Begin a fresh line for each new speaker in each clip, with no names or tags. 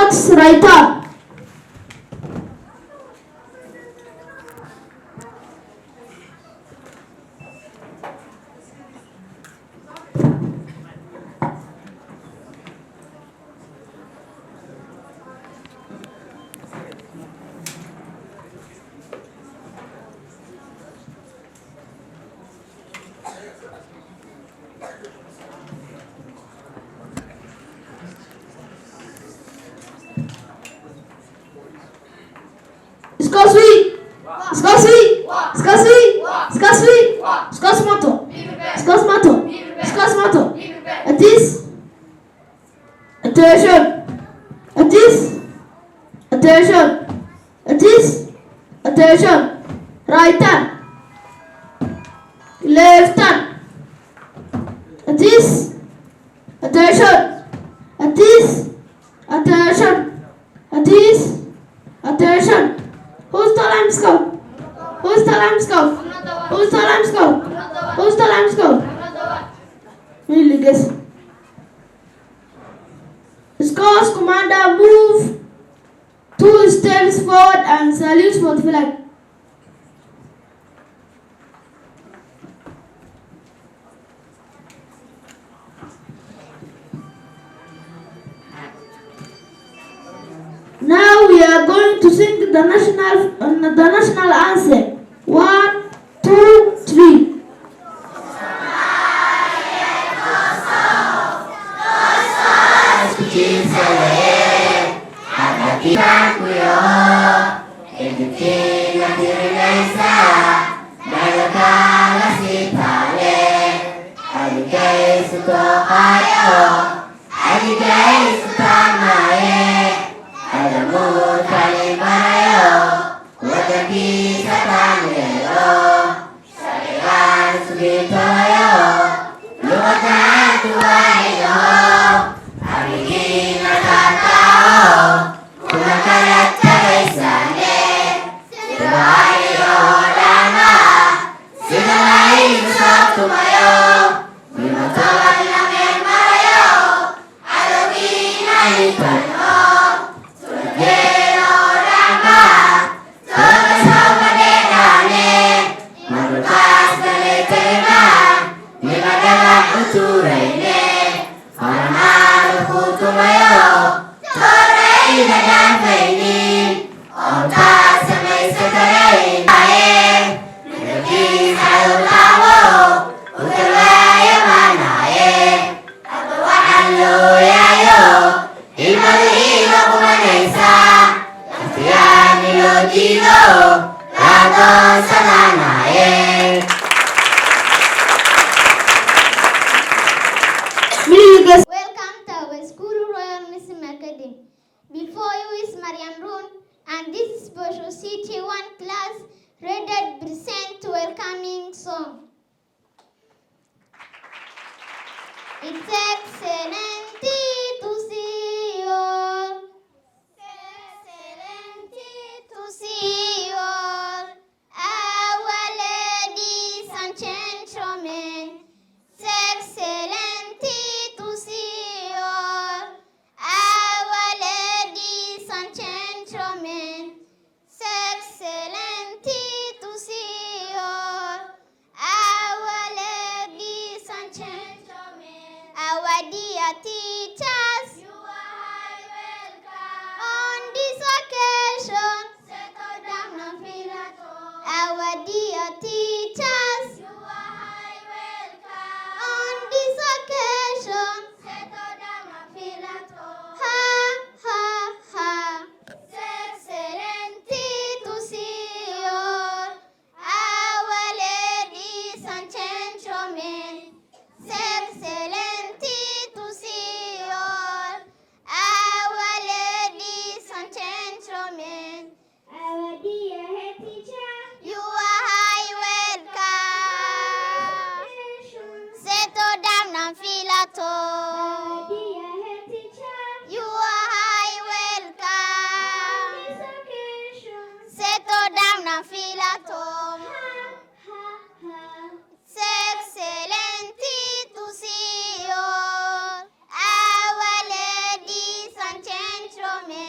Max writer. Escosui, escosui, escosui, escosui, escosmoto, escosmoto, escosmoto. It is attention. It is attention. It is attention. Right hand, left hand. It is attention. It is attention. It is attention. Who's the lamb scout? Who's the lamb scout? Who's the lamb scout? Who's the lamb scout? Really guess. Scouts commander move 2 steps forward and salute for the flag. Now we are going to sing the national anthem. 1, 2, 3.
Welcome to our school Royal Muslim Academy. Before you is Mariam Roon, and this is Special City 1 class ready present welcoming song. It's excellent to see you all. Excellent to see you all. Our ladies and gentlemen. It's excellent to see you all. Our ladies and gentlemen. It's excellent to see you all. Our ladies and gentlemen. Our dear teachers, you are welcome. On this occasion, settle down and feel at home. Our dear teachers, you are welcome. On this occasion, settle down and feel at home. Ha, ha, ha. It's excellent to see you all. Our ladies and gentlemen. It's excellent to see you all. Our ladies and gentlemen. Our dear head teacher, you are high welcome. Settle down and feel at home. Our dear head teacher, you are high welcome. On this occasion, settle down and feel at home. It's excellent to see you all. Our ladies and gentlemen.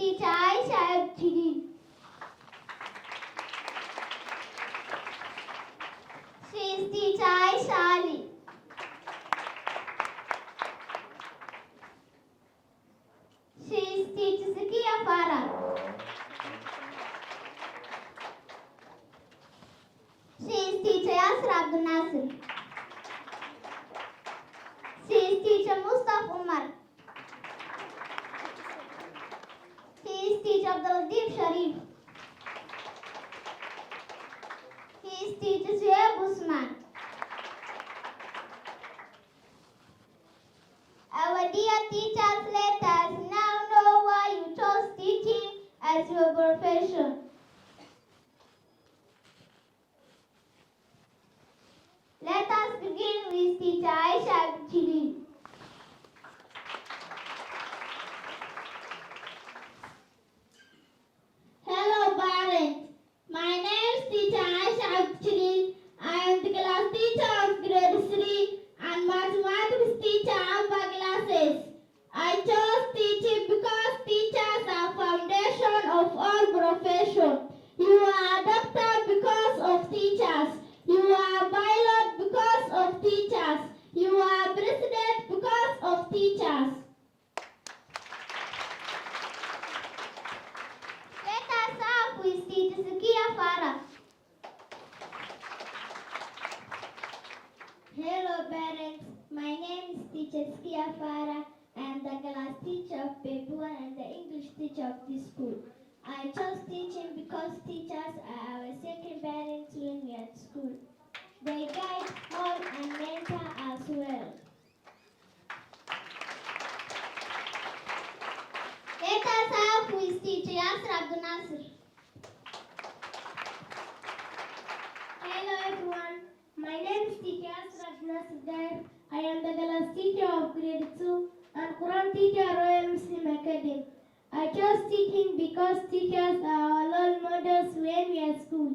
teacher Aisha Abdili. She is teacher Aisha Ali. She is teacher Zakia Farah. She is teacher Yasir Abdul Nasir. She is teacher Mustafa Umar. He is teacher Abdul Latif Sharif. He is teacher Suhaib Usman. Our dear teachers, let us now know why you chose teaching as your profession. Let us begin with teacher Aisha Abdili. Hello parents, my name is teacher Aisha Abdili. I am the class teacher of grade 3 and mathematics teacher of my classes. I chose teaching because teachers are foundation of all professions. You are a doctor because of teachers. You are a pilot because of teachers. You are president because of teachers. Let us start with teacher Zakia Farah. Hello parents, my name is teacher Zakia Farah. I am the class teacher of Baby 1 and the English teacher of this school. I chose teaching because teachers are our second parents when we are at school. They guide, hold, and mentor as well. Let us start with teacher Yasir Abdul Nasir. Hello everyone, my name is teacher Yasir Abdul Nasir. I am the class teacher of grade 2 and Quran teacher Royal Muslim Academy. I chose teaching because teachers are our role models when we are at school.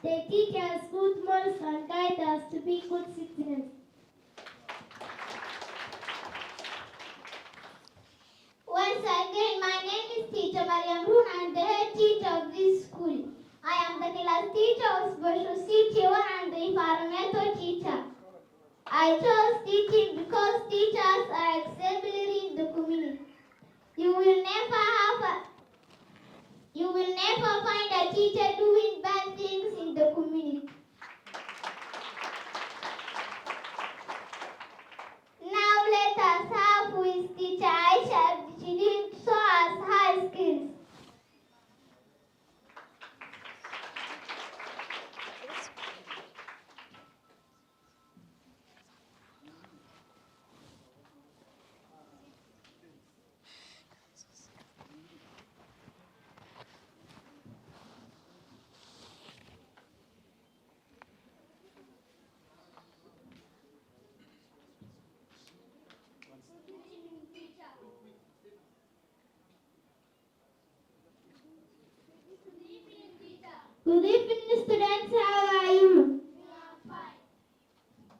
They teach us good morals and guide us to be good citizens. Once again, my name is teacher Mariam Run. I am the head teacher of this school. I am the class teacher of special CT1 and the environmental teacher. I chose teaching because teachers are exemplary in the community. You will never find a teacher doing bad things in the community. Now let us have with teacher Aisha Abdili show us her skills. Good evening, students. How are you? We are fine.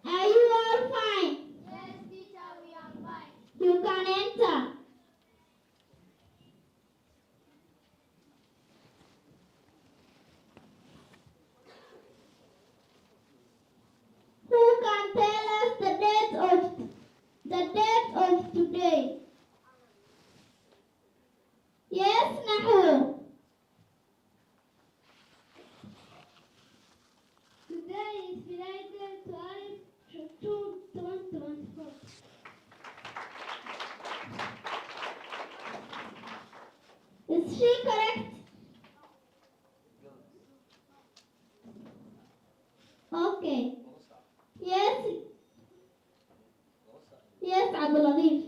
Are you all fine? Yes, teacher, we are fine. You can enter. Who can tell us the date of today? Yes, Nahu. Today is Friday, 12 June 2024. Is she correct? Okay. Yes. Yes, Abdul Latif.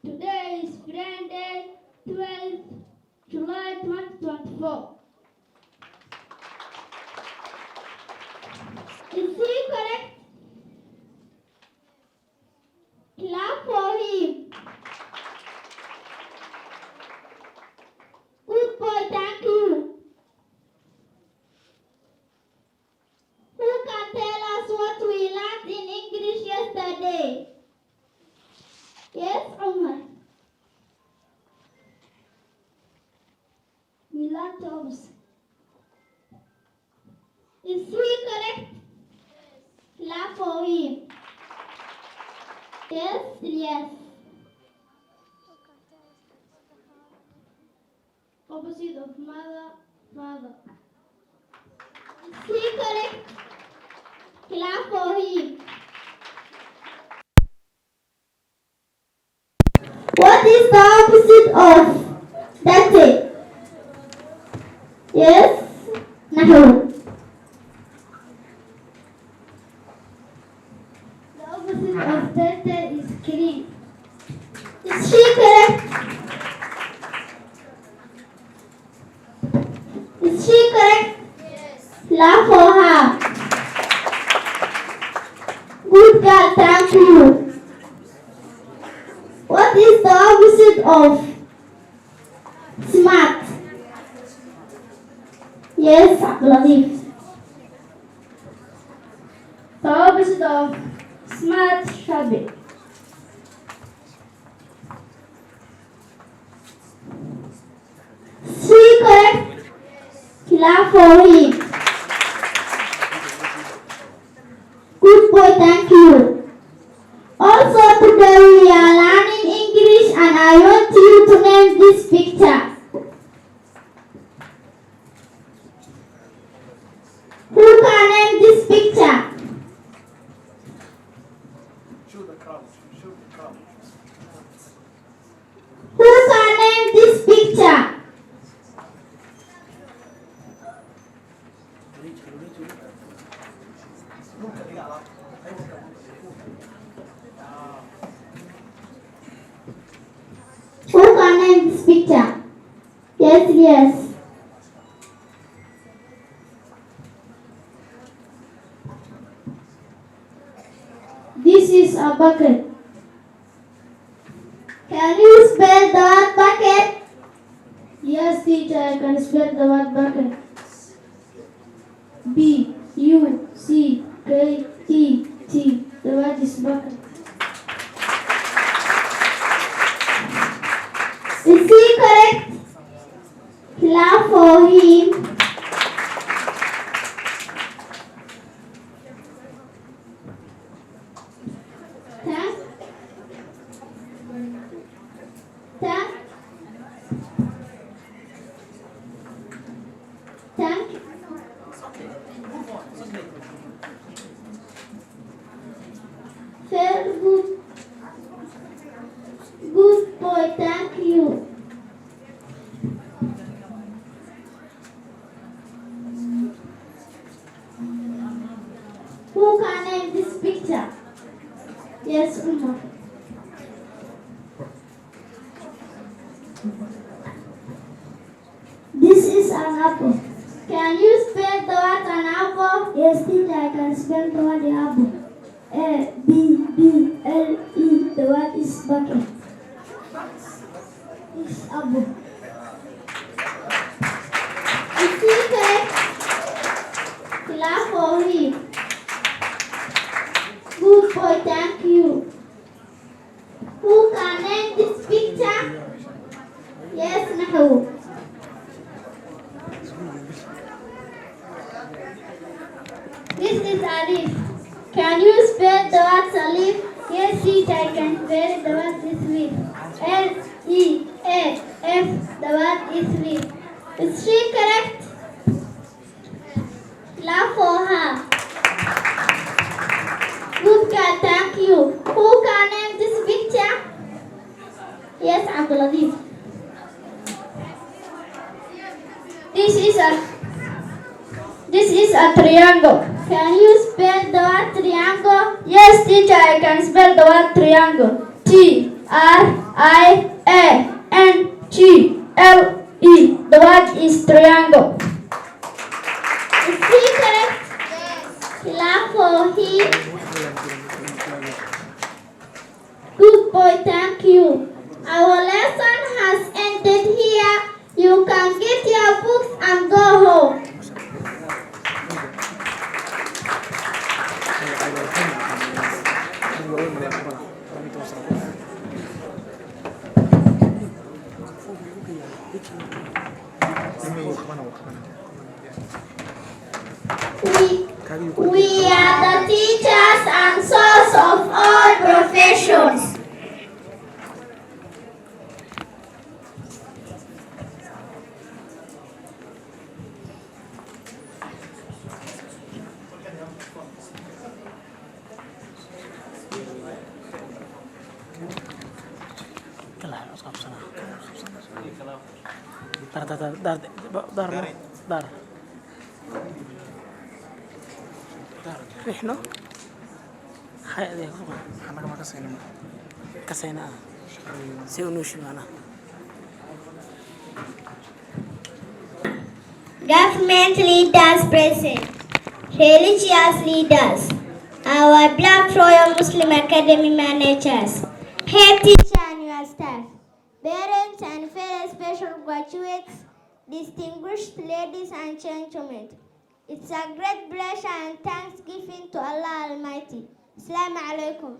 Today is Friday, 12 July 2024. Is he correct? Clap for him. Good boy, thank you. Who can tell us what we learned in English yesterday? Yes, Umar.
toes. Is he correct? Clap for him. Yes, yes. Opposite of mother, father. Is he correct? Clap for him. What is the opposite of dirty? Yes, نحو. The opposite of dirty is clean. Is she correct? Is she correct? Yes. Clap for her. Good girl, thank you. What is the opposite of smart? Yes, Latif. The opposite of smart, shabby. She correct? Clap for him. Good boy, thank you. Also today we are learning English and I want you to name this picture. Who can name this picture?
Show the couch. Show the couch.
Who can name this picture? Who can name this picture? Yes, yes. This is a bucket. Can you spell the word bucket? Yes, teacher, I can spell the word bucket. B-U-C-K-E-T. The word is bucket. Is he correct? Clap for him. Thank. Very good. Good boy, thank you. Who can name this picture? Yes, Umar. This is an apple. Can you spell the word an apple? Yes, teacher, I can spell the word apple. A-B-B-L-E. The word is bucket. It's apple. Is he correct? Clap for him. Good boy, thank you. Who can name this picture? Yes, Nahu. This is Alif. Can you spell the word Alif? Yes, teacher, I can spell the word is with. L-E-A-F. The word is with. Is she correct? Clap for her. Good girl, thank you. Who can name this picture? Yes, Abdulaziz. This is a triangle. Can you spell the word triangle? Yes, teacher, I can spell the word triangle. T-R-I-A-N-G-L-E. The word is triangle. Is he correct? Yes. Clap for him. Good boy, thank you. Our lesson has ended here. You can get your books and go home.
We are the teachers and source of all professions. Government leaders present, religious leaders, our Black Royal Muslim Academy managers, head teacher and your staff, parents and fellow special graduates, distinguished ladies and gentlemen. It's a great pleasure and thanksgiving to Allah Almighty. Assalamu alaikum.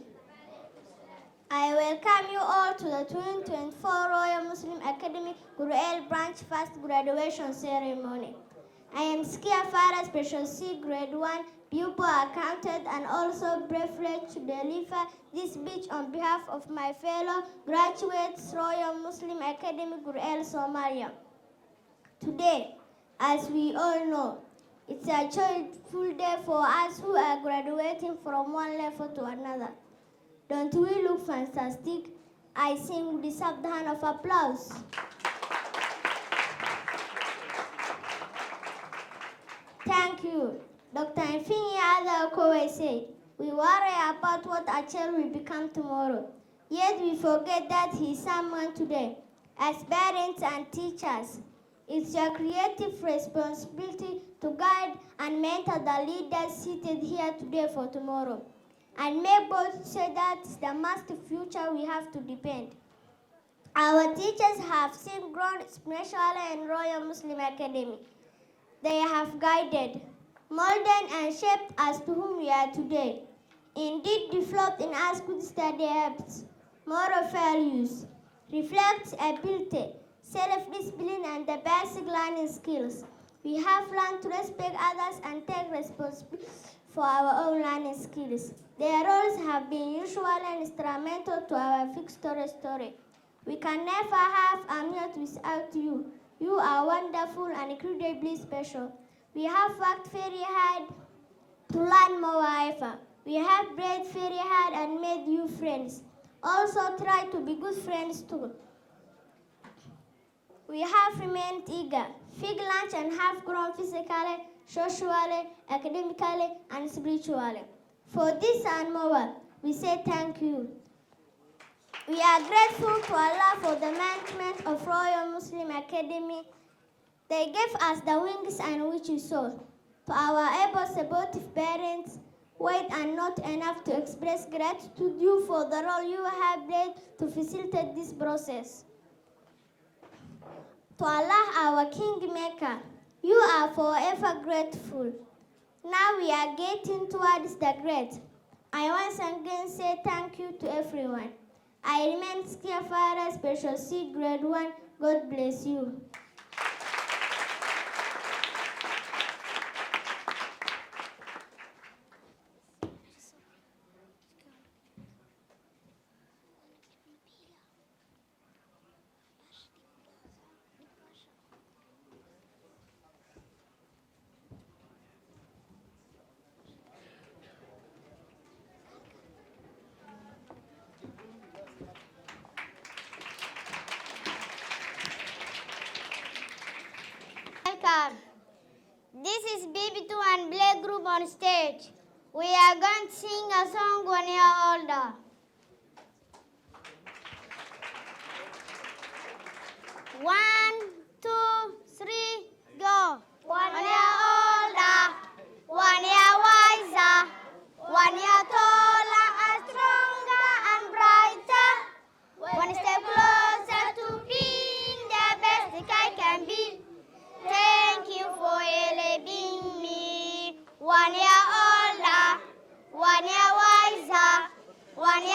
I welcome you all to the 2024 Royal Muslim Academy Gurel Branch First Graduation Ceremony. I am Skia Farah, Special C Grade 1, pupil accountant and also privileged to deliver this speech on behalf of my fellow graduates, Royal Muslim Academy Gurel Somalia. Today, as we all know, it's a joyful day for us who are graduating from one level to another. Don't we look fantastic? I think we deserve the hand of applause. Thank you. Dr. Nfinyi Adha said, we worry about what our child will become tomorrow. Yet we forget that he is someone today. As parents and teachers, it's your creative responsibility to guide and mentor the leaders seated here today for tomorrow. And make both say that it's the massive future we have to depend. Our teachers have seen grown, especially in Royal Muslim Academy. They have guided, molded and shaped us to whom we are today. Indeed, developed in us good study habits, moral values, reflects ability, self-discipline and the basic learning skills. We have learned to respect others and take responsibility for our own learning skills. Their roles have been useful and instrumental to our victory story. We can never have Aminat without you. You are wonderful and incredibly special. We have worked very hard to learn more, however. We have prayed very hard and made you friends. Also try to be good friends too. We have remained eager, fig lunch and have grown physically, socially, academically, and spiritually. For this and more, we say thank you. We are grateful to Allah for the management of Royal Muslim Academy. They gave us the wings and which we saw. To our able supportive parents, wait and not enough to express gratitude to you for the role you have played to facilitate this process. To Allah, our Kingmaker, you are forever grateful. Now we are getting towards the great. I once again say thank you to everyone. I remain Skia Farah, Special C Grade 1. God bless you. Welcome. This is BB2 and Black Group on stage. We are going to sing a song 1 year older. 1, 2, 3, go. 1 year older, 1 year wiser, 1 year taller and stronger and brighter. 1 step closer to being the best I can be. Thank you for loving me. 1 year older, 1 year wiser, 1 year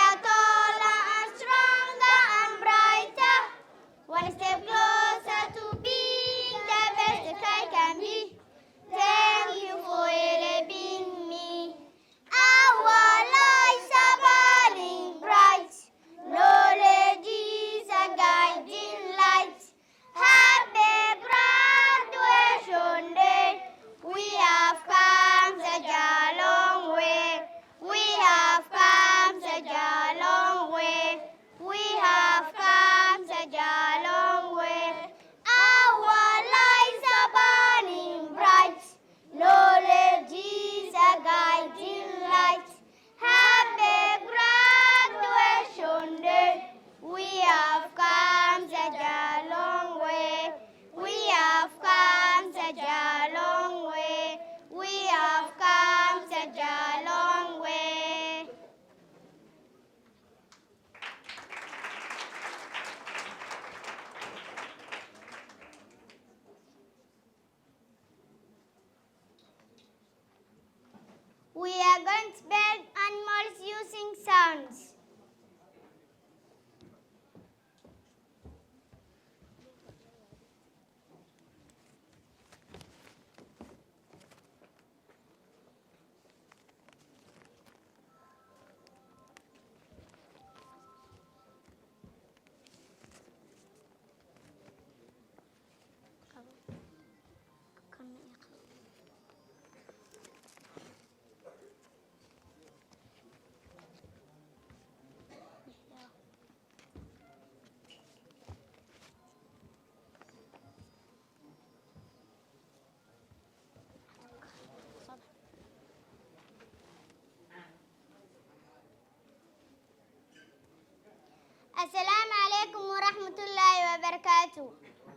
وبركاته.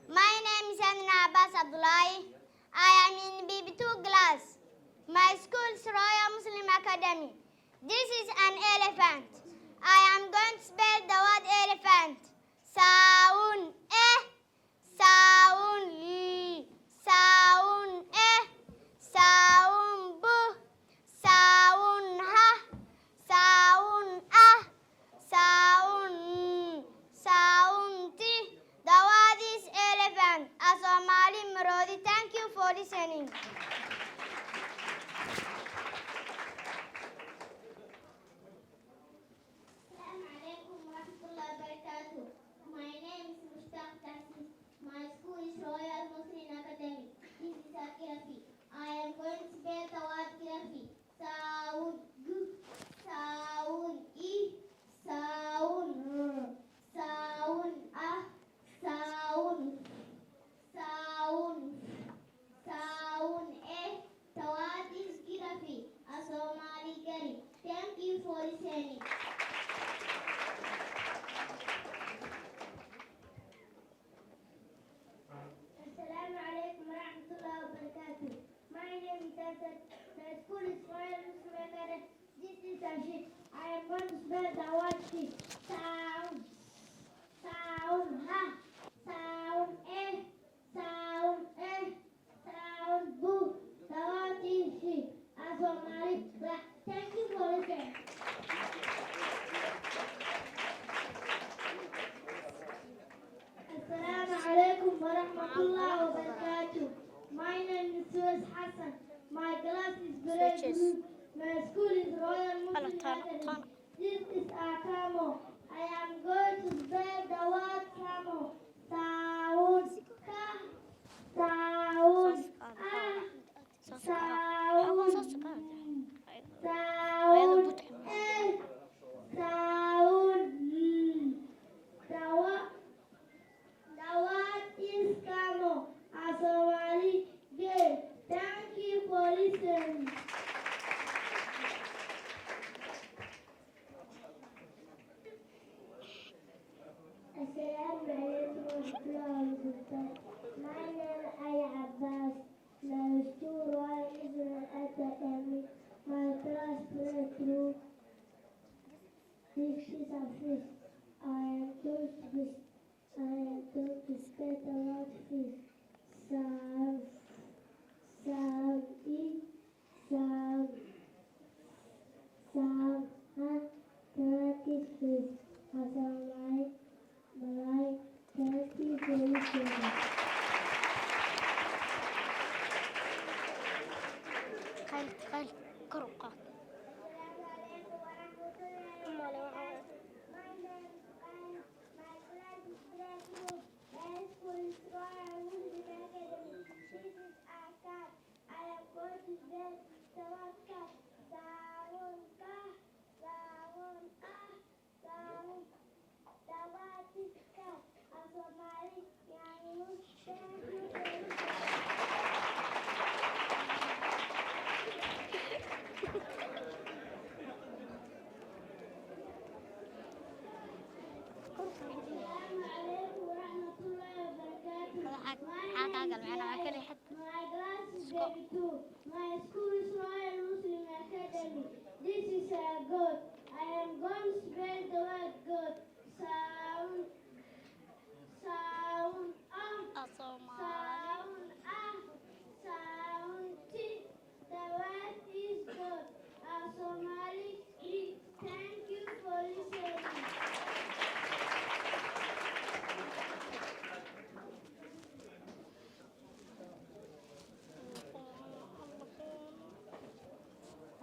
My name is Adnan Abbas Abdullahi. I am in BB2 class. My school is Royal Muslim Academy. This is an elephant. I am going to spell the word elephant. Sound eh, sound l, sound eh, sound b, sound ha, sound ah, sound n, sound t. The word is elephant. Asomali Murodi, thank you for listening. Assalamu alaikum wa rahmatullahi wa barakatuh. My name is Mushtaq Tassis. My school is Royal Muslim Academy. This is Akirafi. I am going to spell the word Kirafi. Sound g, sound e, sound r, sound ah, sound, sound, sound eh. The word is Kirafi. Asomali Kari. Thank you for listening. Assalamu alaikum wa rahmatullahi wa barakatuh. My name is Asad. The school is Royal Muslim Academy. This is Ashid. I am going to spell the word sheep. Sound, sound ha, sound eh, sound eh, sound boo. The word is sheep. Asomali. Thank you for listening. Assalamu alaikum wa rahmatullahi wa barakatuh. My name is Suez Hassan. My class is grade group. My school is Royal Muslim Academy. This is Akamo. I am going to spell the word Kamo. Sound ka, sound ah, sound, sound eh, sound the word is Kamo. Asomali gay. Thank you for listening. Assalamu alaikum wa rahmatullahi wa barakatuh. My name is Aya Abbas. My school Royal Muslim Academy. My class grade group. This is a fish. I am going to spell the word fish. Sound, sound, e, sound, sound, ha, Turkish fish. Assalamu alaikum. Thank you for listening. My class is grade 2. My school is Royal Muslim Academy. This is a goat. I am going to spell the word goat. Sound, sound, sound, sound, t. The word is goat. Somali, thank you for listening.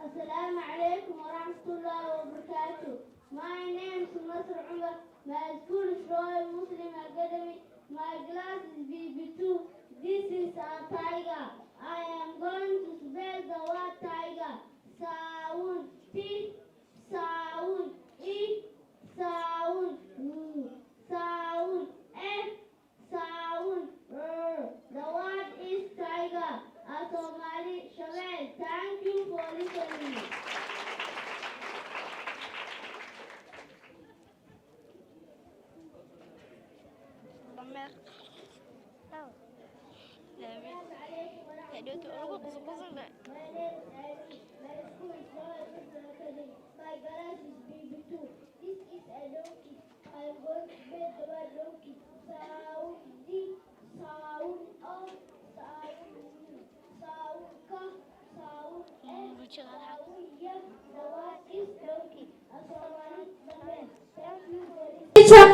Assalamu alaikum wa rahmatullahi wa barakatuh. My name is Nasr Umar. My school is Royal Muslim Academy. My class is BB2. This is a tiger. I am going to spell the word tiger. Sound T, sound E, sound U, sound F, sound R. The word is tiger. Somali Shamel. Thank you for listening. My garage is baby too. This is a donkey. I'm going to bed my donkey. Sound D, sound O, sound U, sound K, sound S, sound Y. The word is donkey. Assalamualaikum. Thank you for listening.
Teacher,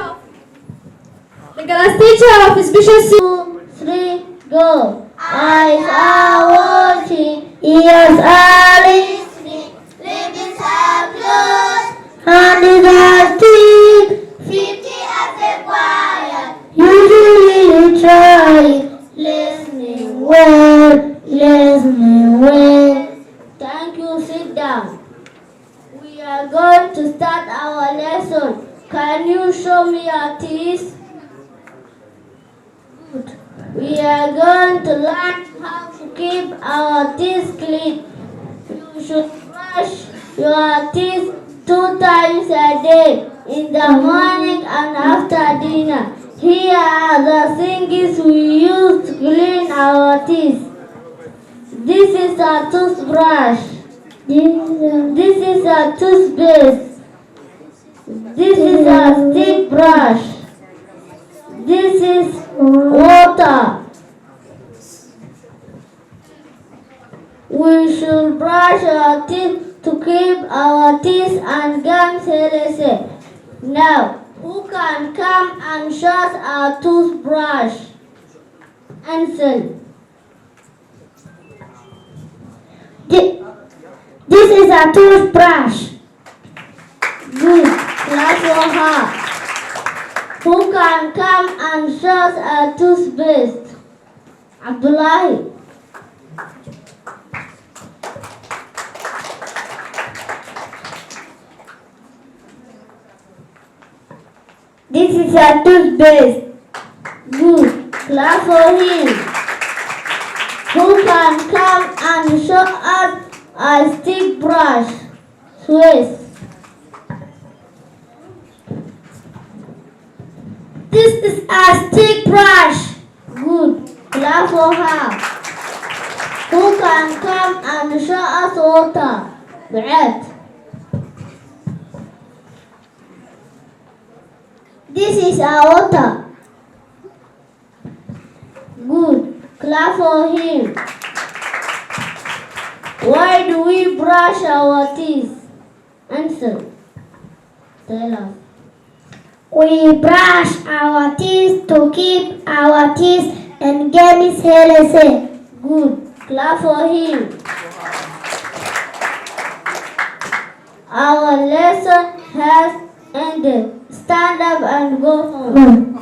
the class teacher of special
2, 3, go. Eyes are watching, ears are listening, lips are closed, hands are still, feet are quiet. Usually you try listening well. Thank you. Sit down. We are going to start our lesson. Can you show me your teeth? We are going to learn how to keep our teeth clean. You should brush your teeth 2 times a day, in the morning and after dinner. Here are the things we use to clean our teeth. This is a toothbrush. This is a toothpaste. This is a stick brush. This is water. We should brush our teeth to keep our teeth and gums healthy. Now, who can come and show us our toothbrush? Ansel. This is a toothbrush. Good. Clap for her. Who can come and show us a toothpaste? Abdullahi. This is a toothpaste. Good. Clap for him. Who can come and show us a stick brush? Swiss. This is a stick brush. Good. Clap for her. Who can come and show us water? Brett. This is our water. Good. Clap for him. Why do we brush our teeth? Answer. Tell us. We brush our teeth to keep our teeth and gums healthy. Good. Clap for him. Our lesson has ended. Stand up and go home.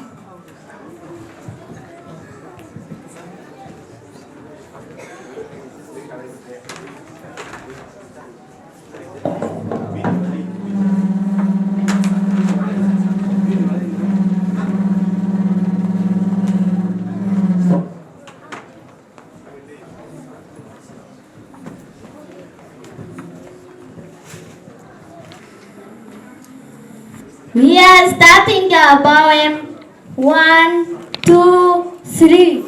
We are starting a poem. 1, 2, 3.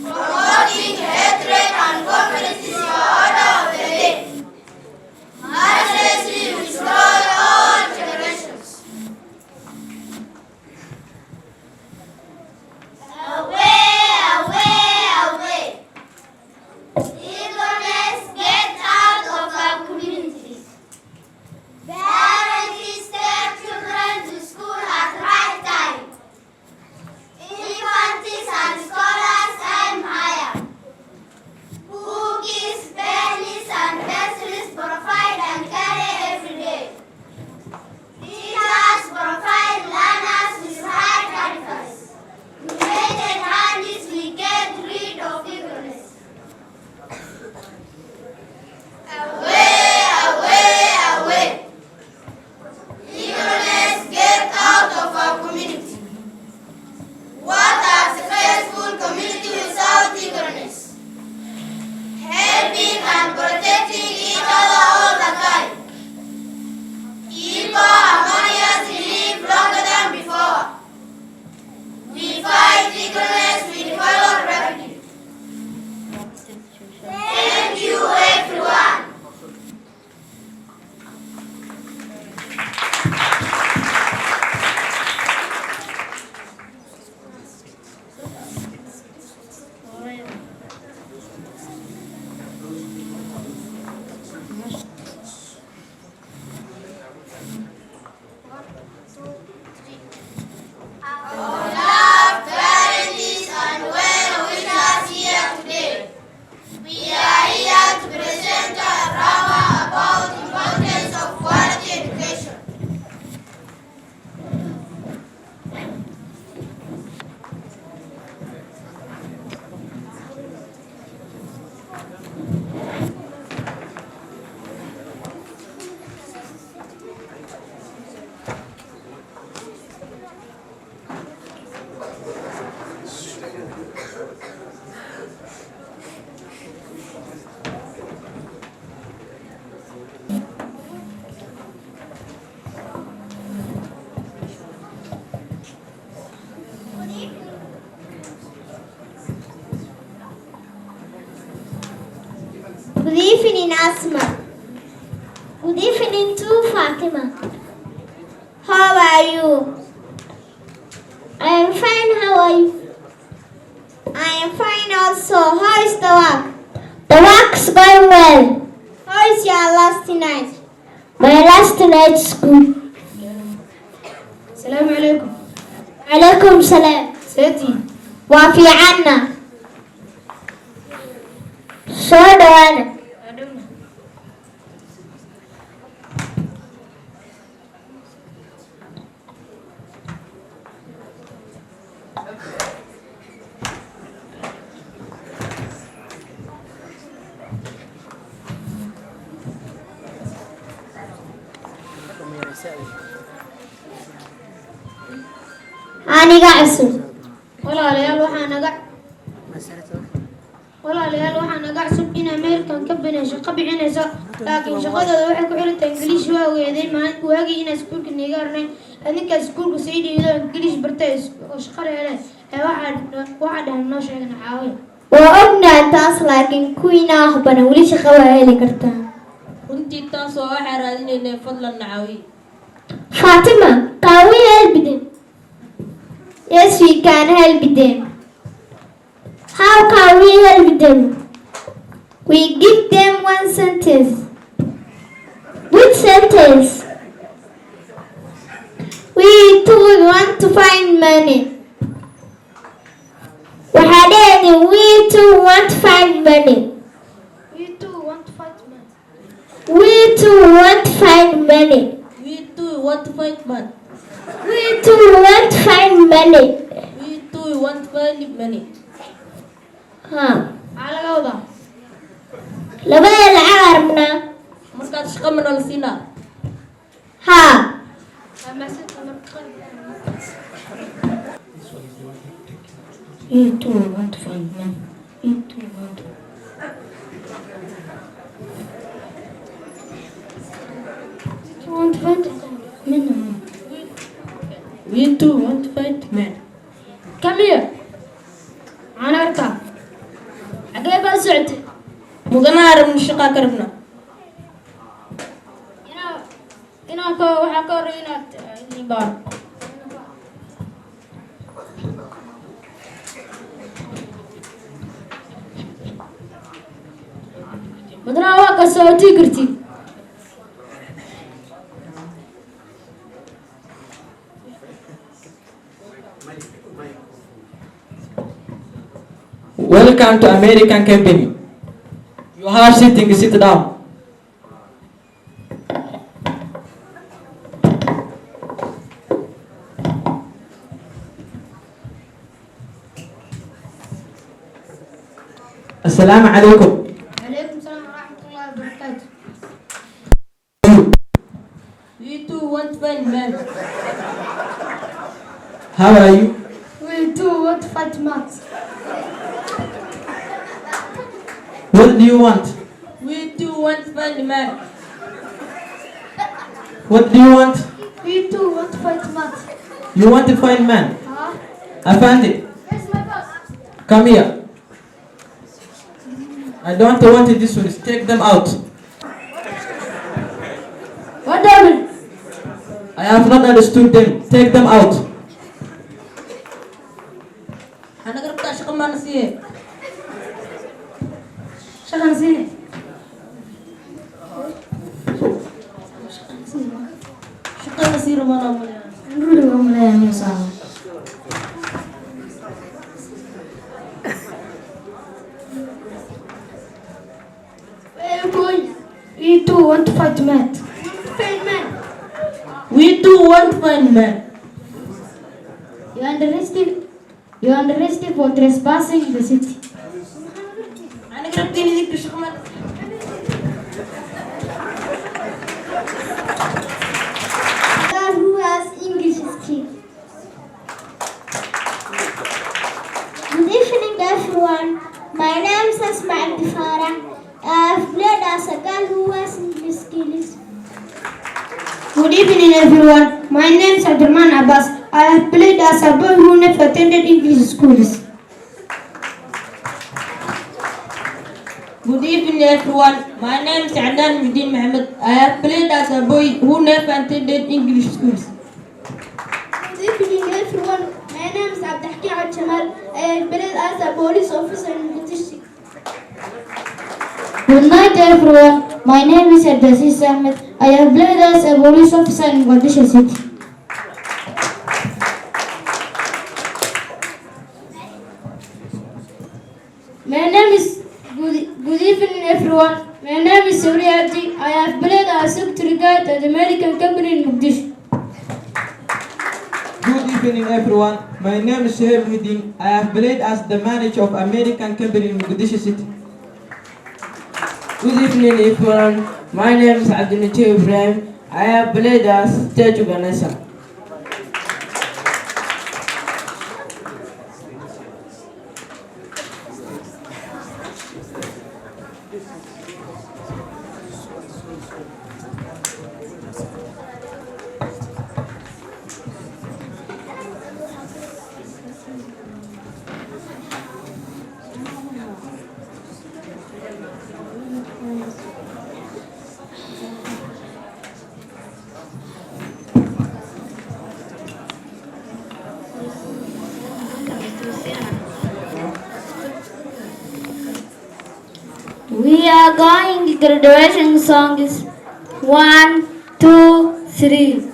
Promoting hatred and conflict is your Good evening, Asma. Good evening to Fatima. How are you? I am fine. How are you? I am fine also. How is the work? The work's going well. How is your last night? My last night's good.
السلام عليكم.
عليكم السلام.
سيتي.
وفي عنا. صدوانا. أنا قاعد
walaalayaal waxaan naga cusub in Ameerikan ka binay shaqo bixinaysa laakiin shaqadooda waxay ku xiran tahay English waa weeday waagii inaan iskuulka niga arnay adinka iskuulka sii dhiido English bartay oo shaqo leeyahay waxa dhahan noo sheegna caawiya
waa ognahay taas laakiin kuwiina waxbana weli shaqo waa heli kartaa
runtii taas oo waxaa raadinaynaa fadlan nacaawiye
Fatima, can we help them? Yes, we can help them. How can we help them? We give them one sentence. Which sentence? We too want to find money. We too want to find money.
we too want to fight man
We too want to find money.
We too want to fight man.
We too want to find money.
We too want to find money.
Huh.
maxaa laga wadaa
labada lacag arabna
markaad shaqo mana la siinaa
haa
You too want to find man. You too want to. You want to find man.
We too want to fight man.
Come here. أنا أركب. حقيقة بسعد.
mudana arabna shaqaa ka rabna
waxaa ka hor inaad liibaan. Madana waa ka soo tigirti.
Welcome to American Company. You are sitting, sit down. Assalamu alaikum.
عليكم السلام ورحمة الله وبركاته.
We too want to find man.
How are you?
We do want to fight maths.
What do you want?
We too want to find man.
What do you want?
We do want to fight maths.
You want to find man?
Huh?
I found it.
Where's my boss?
Come here. I don't want this one. Take them out.
What happened?
I have not understood them. Take them out.
Anaga rabtaa shaqo maana siiye.
شغل زين.
Shaqo la sii rabana malaha.
نقول لهم لا يا موسى. We too want to fight math.
We too want to find man.
You are arrested for trespassing in the city.
Anaga rabtiin idinka shaqo maana.
girl who has English skills. Good evening, everyone. My name is Asma Abdifara. I have played as a girl who has English skills.
Good evening, everyone. My name is Abdurman Abbas. I have played as a boy who never attended English schools.
Good evening evening, everyone. My name is Adnan Muddin Mohammed. I have played as a boy who never attended English schools.
Good evening, everyone. My name is Abdulhakim Jamal. I have played as a police officer in British.
Good night, everyone. My name is Abdaziz Ahmed. I have played as a police officer in Mogadishu City.
My name is good evening, everyone. My name is Suri Abdi. I have played as secretary guard at the American company in Mogadishu.
Good evening, everyone. My name is Suhaib Muddin. I have played as the manager of American company in Mogadishu City.
Good evening, everyone. My name is Abdulnatif Ibrahim. I have played as stage organizer.
We are going graduation songs. 1, 2, 3.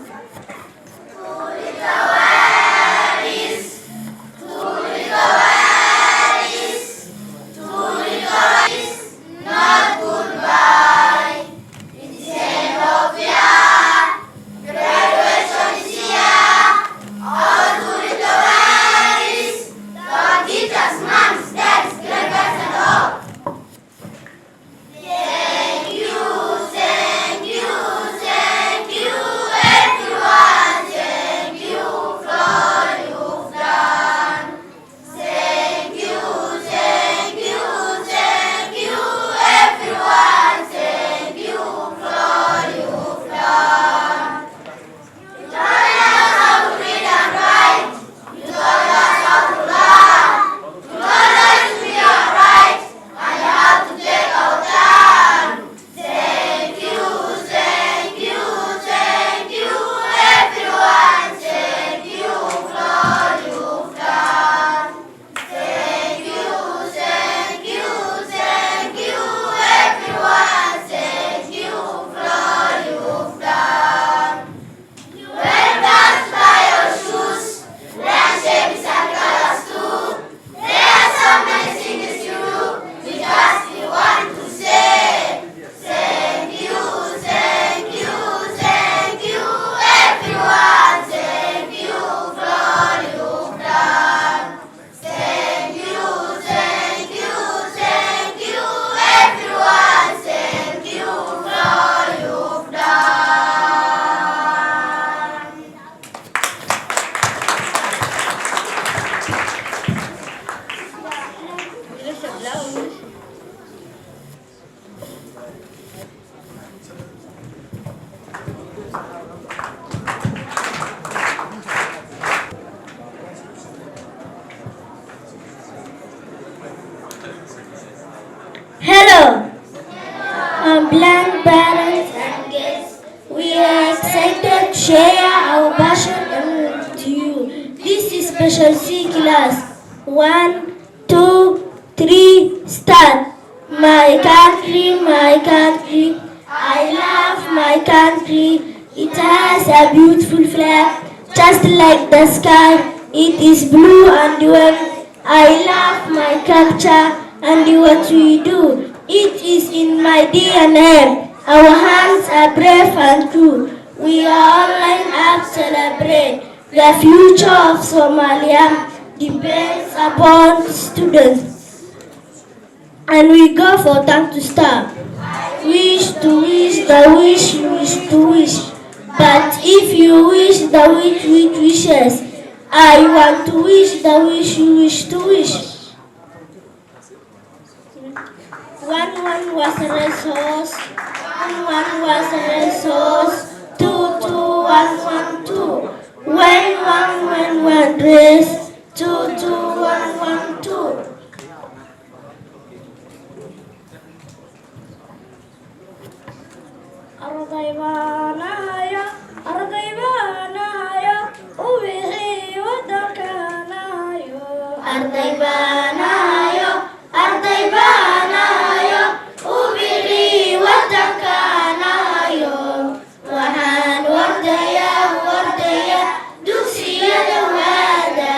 Hello, blind parents and guests. We are excited to share our passion with you. This is Special C class. 1, 2, 3, start. My country, I love my country. It has a beautiful flag, just like the sky. It is blue and white. I love my culture and what we do. It is in my DNA. Our hands are brave and true. We are lined up to celebrate. The future of Somalia depends upon students. And we go for time to start. Wish to wish, the wish, wish to wish. But if you wish the wish with wishes, I want to wish the wish you wish to wish. One was a resource. One was a resource. 2, 2, 1, 1, 2. One dress. 2, 2, 1, 1, 2. ardaybaanahayo ardaybaanahayo ubixii wadankaanahayo ardaybaanahayo ardaybaanahayo ubixii wadankaanahayo waxaan wardaya dugsiyada waada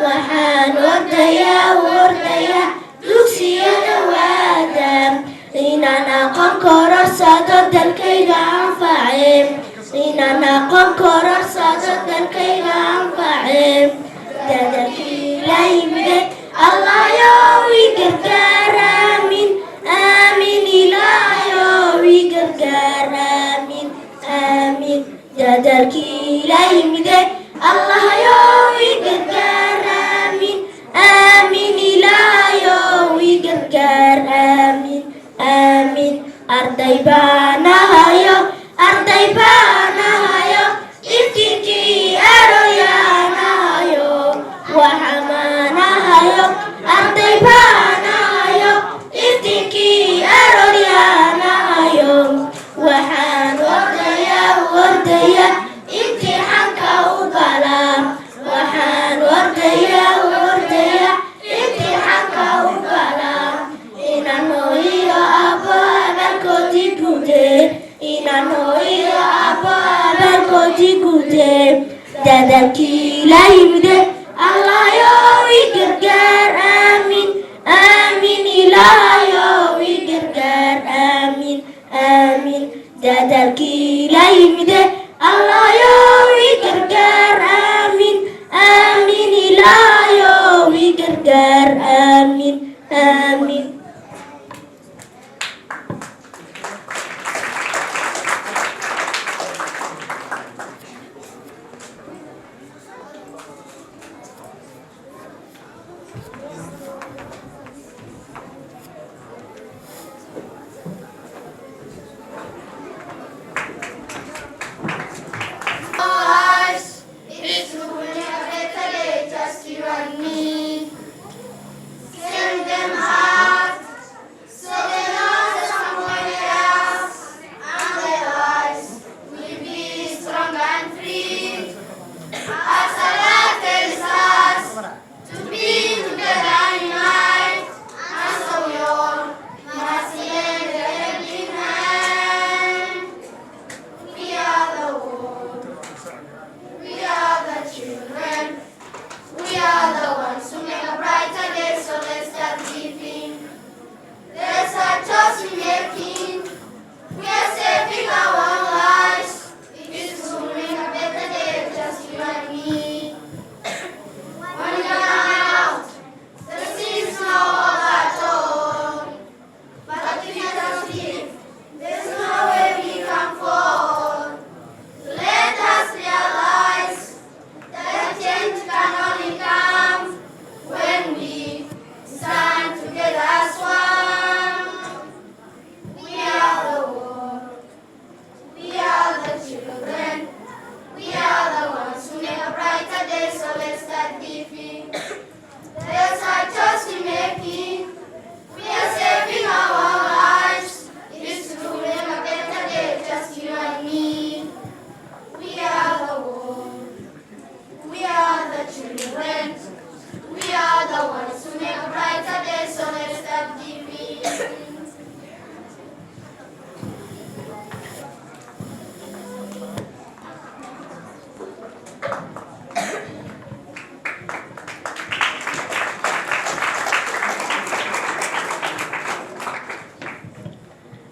waxaan wardaya dugsiyada waada inaan aqoon kororsado dalkayga anface inaan aqoon kororsado dalkayga anface dadalkii la yimide allahayow ii gargaar aamin aamin ilaahayow ii gargaar aamin aamin dadalkii la yimide allahayow ii gargaar aamin aamin ilaahayow ii gargaar aamin aamin ardaybaanahayo iftinkii aroyaanahayo waxamaanahayo ardaybaanahayo iftinkii aroyaanahayo waxaan wardaya imtixaanka u gala waxaan wardaya imtixaanka u gala inaan hooyo aabbo abaalkoodii gude inaan hooyo aabbo abaalkoodii gude dadalkii la yimide allahayow ii gargaar aamin aamin ilaahayow ii gargaar aamin aamin dadalkii la yimide allahayow ii gargaar aamin aamin ilaahayow ii gargaar aamin aamin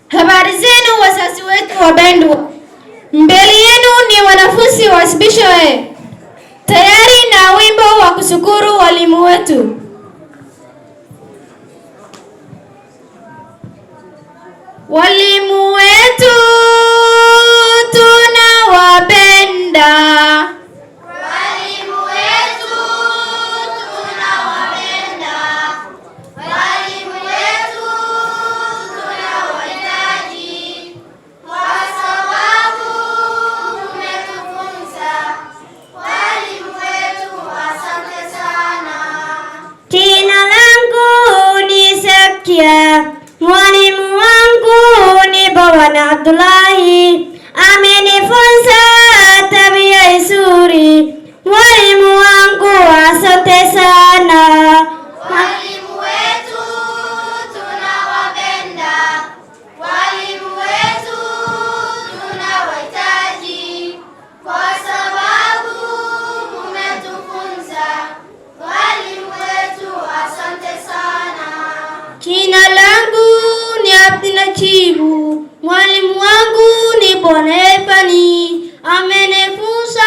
Habari zenu wazazi wetu wapendwa, mbele yenu ni wanafunzi wa Special A, tayari na wimbo wa kushukuru walimu wetu. Walimu wetu tunawapenda.
Walimu wetu tunawapenda. Walimu wetu tunawahitaji kwa sababu mmetufunza. Walimu wetu asante sana.
Jina langu ni Zakia, mwalimu wangu ni Bawa. Bwana Abdullahi amenifunza tabia nzuri. Mwalimu wangu asante sana.
Walimu wetu tunawapenda, walimu wetu tunawahitaji, kwa sababu mumetufunza. Walimu wetu asante sana.
Jina langu ni Abdinajibu, mwalimu wangu ni Bwana Ebani, amenifunza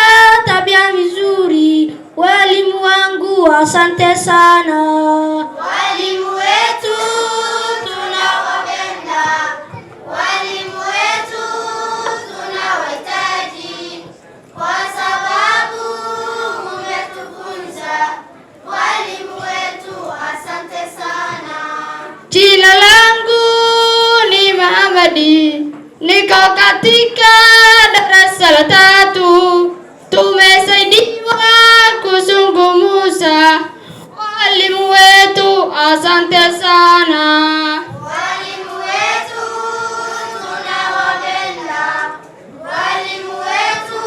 tabia nzuri. Walimu wangu asante sana.
Walimu wetu tunawapenda, walimu wetu tunawahitaji, kwa sababu mumetufunza. Walimu wetu asante sana.
Jina langu ni Muhammadi, niko katika darasa la 3. Tumesaidiwa kuzungumza. Walimu wetu asante sana.
Walimu wetu tunawapenda, walimu wetu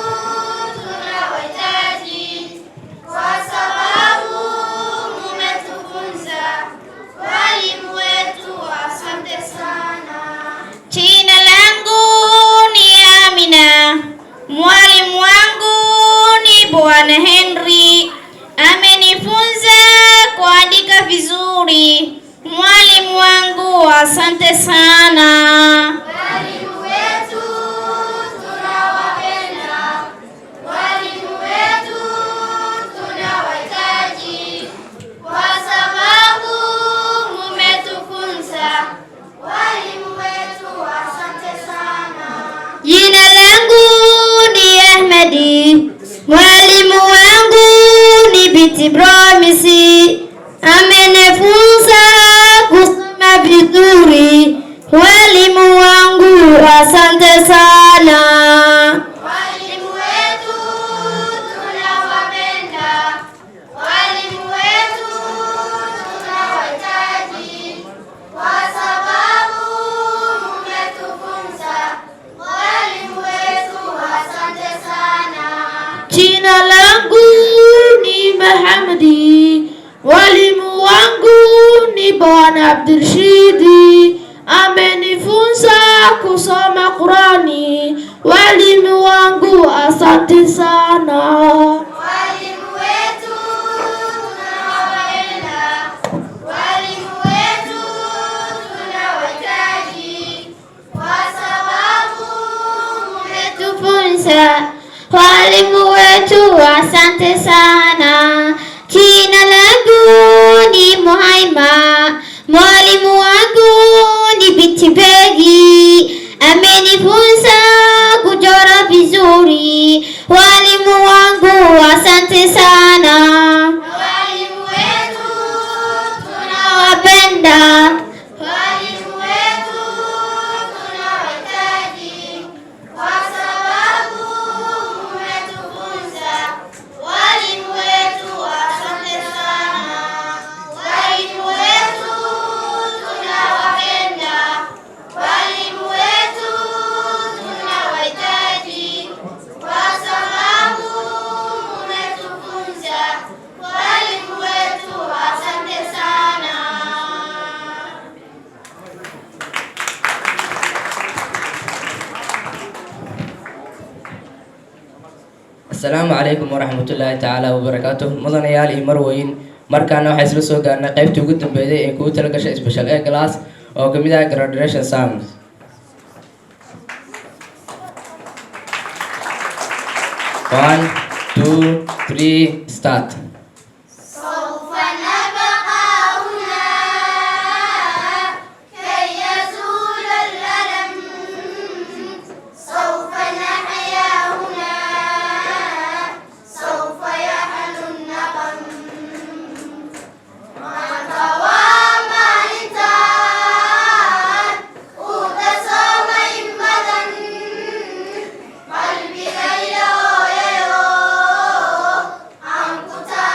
tunawahitaji, kwa sababu mumetufunza. Walimu wetu asante sana.
Jina langu ni Amina, mwalimu wangu ni Bwana Henry, amenifunza kuandika vizuri. Mwalimu wangu asante sana.
Walimu wetu tunawapenda, walimu wetu tunawahitaji, kwa sababu mumetufunza. Walimu wetu asante sana.
Jina langu ni Ahmadi, mwalimu wangu ni Biti Promisi, amenifunza kusoma vizuri. Walimu wangu asante sana.
Walimu wetu tunawapenda, walimu wetu tunawahitaji, kwa sababu mumetufunza. Walimu wetu asante sana.
Jina langu ni Muhammadi, walimu wangu ni Bwana Abdurshidi, amenifunza kusoma Qurani. Walimu wangu asante sana.
Walimu wetu tunawapenda, walimu wetu tunawahitaji, kwa sababu
Tufunza. Walimu wetu asante sana. Jina langu ni Muhaima, mwalimu wangu ni Binti Begi, amenifunza kuchora vizuri. Walimu wangu asante sana.
walimu wetu
Nawapenda.
walimu wetu tunawahitaji, kwa sababu mumetufunza. Walimu wetu asante sana. Walimu wetu tunawapenda, walimu wetu tunawahitaji, kwa sababu mumetufunza. Walimu wetu asante sana.
Asalaamu calaykum waraxmatullaahi tacaala wabarakaatuh. Mudanayaal iyo marweyn, markaana waxaa isla soo gaarnay qaybtii ugu dambeeyay ee kugu talagashay special A class oo ka mid ah graduation songs. 1 2 3 start.
سوف نبقى هنا كي يزول الألم، سوف نحيا هنا، سوف يحلو النغم. ما طوام الإنسان وتصام إمدا، قلبي غيره يرو أنكتا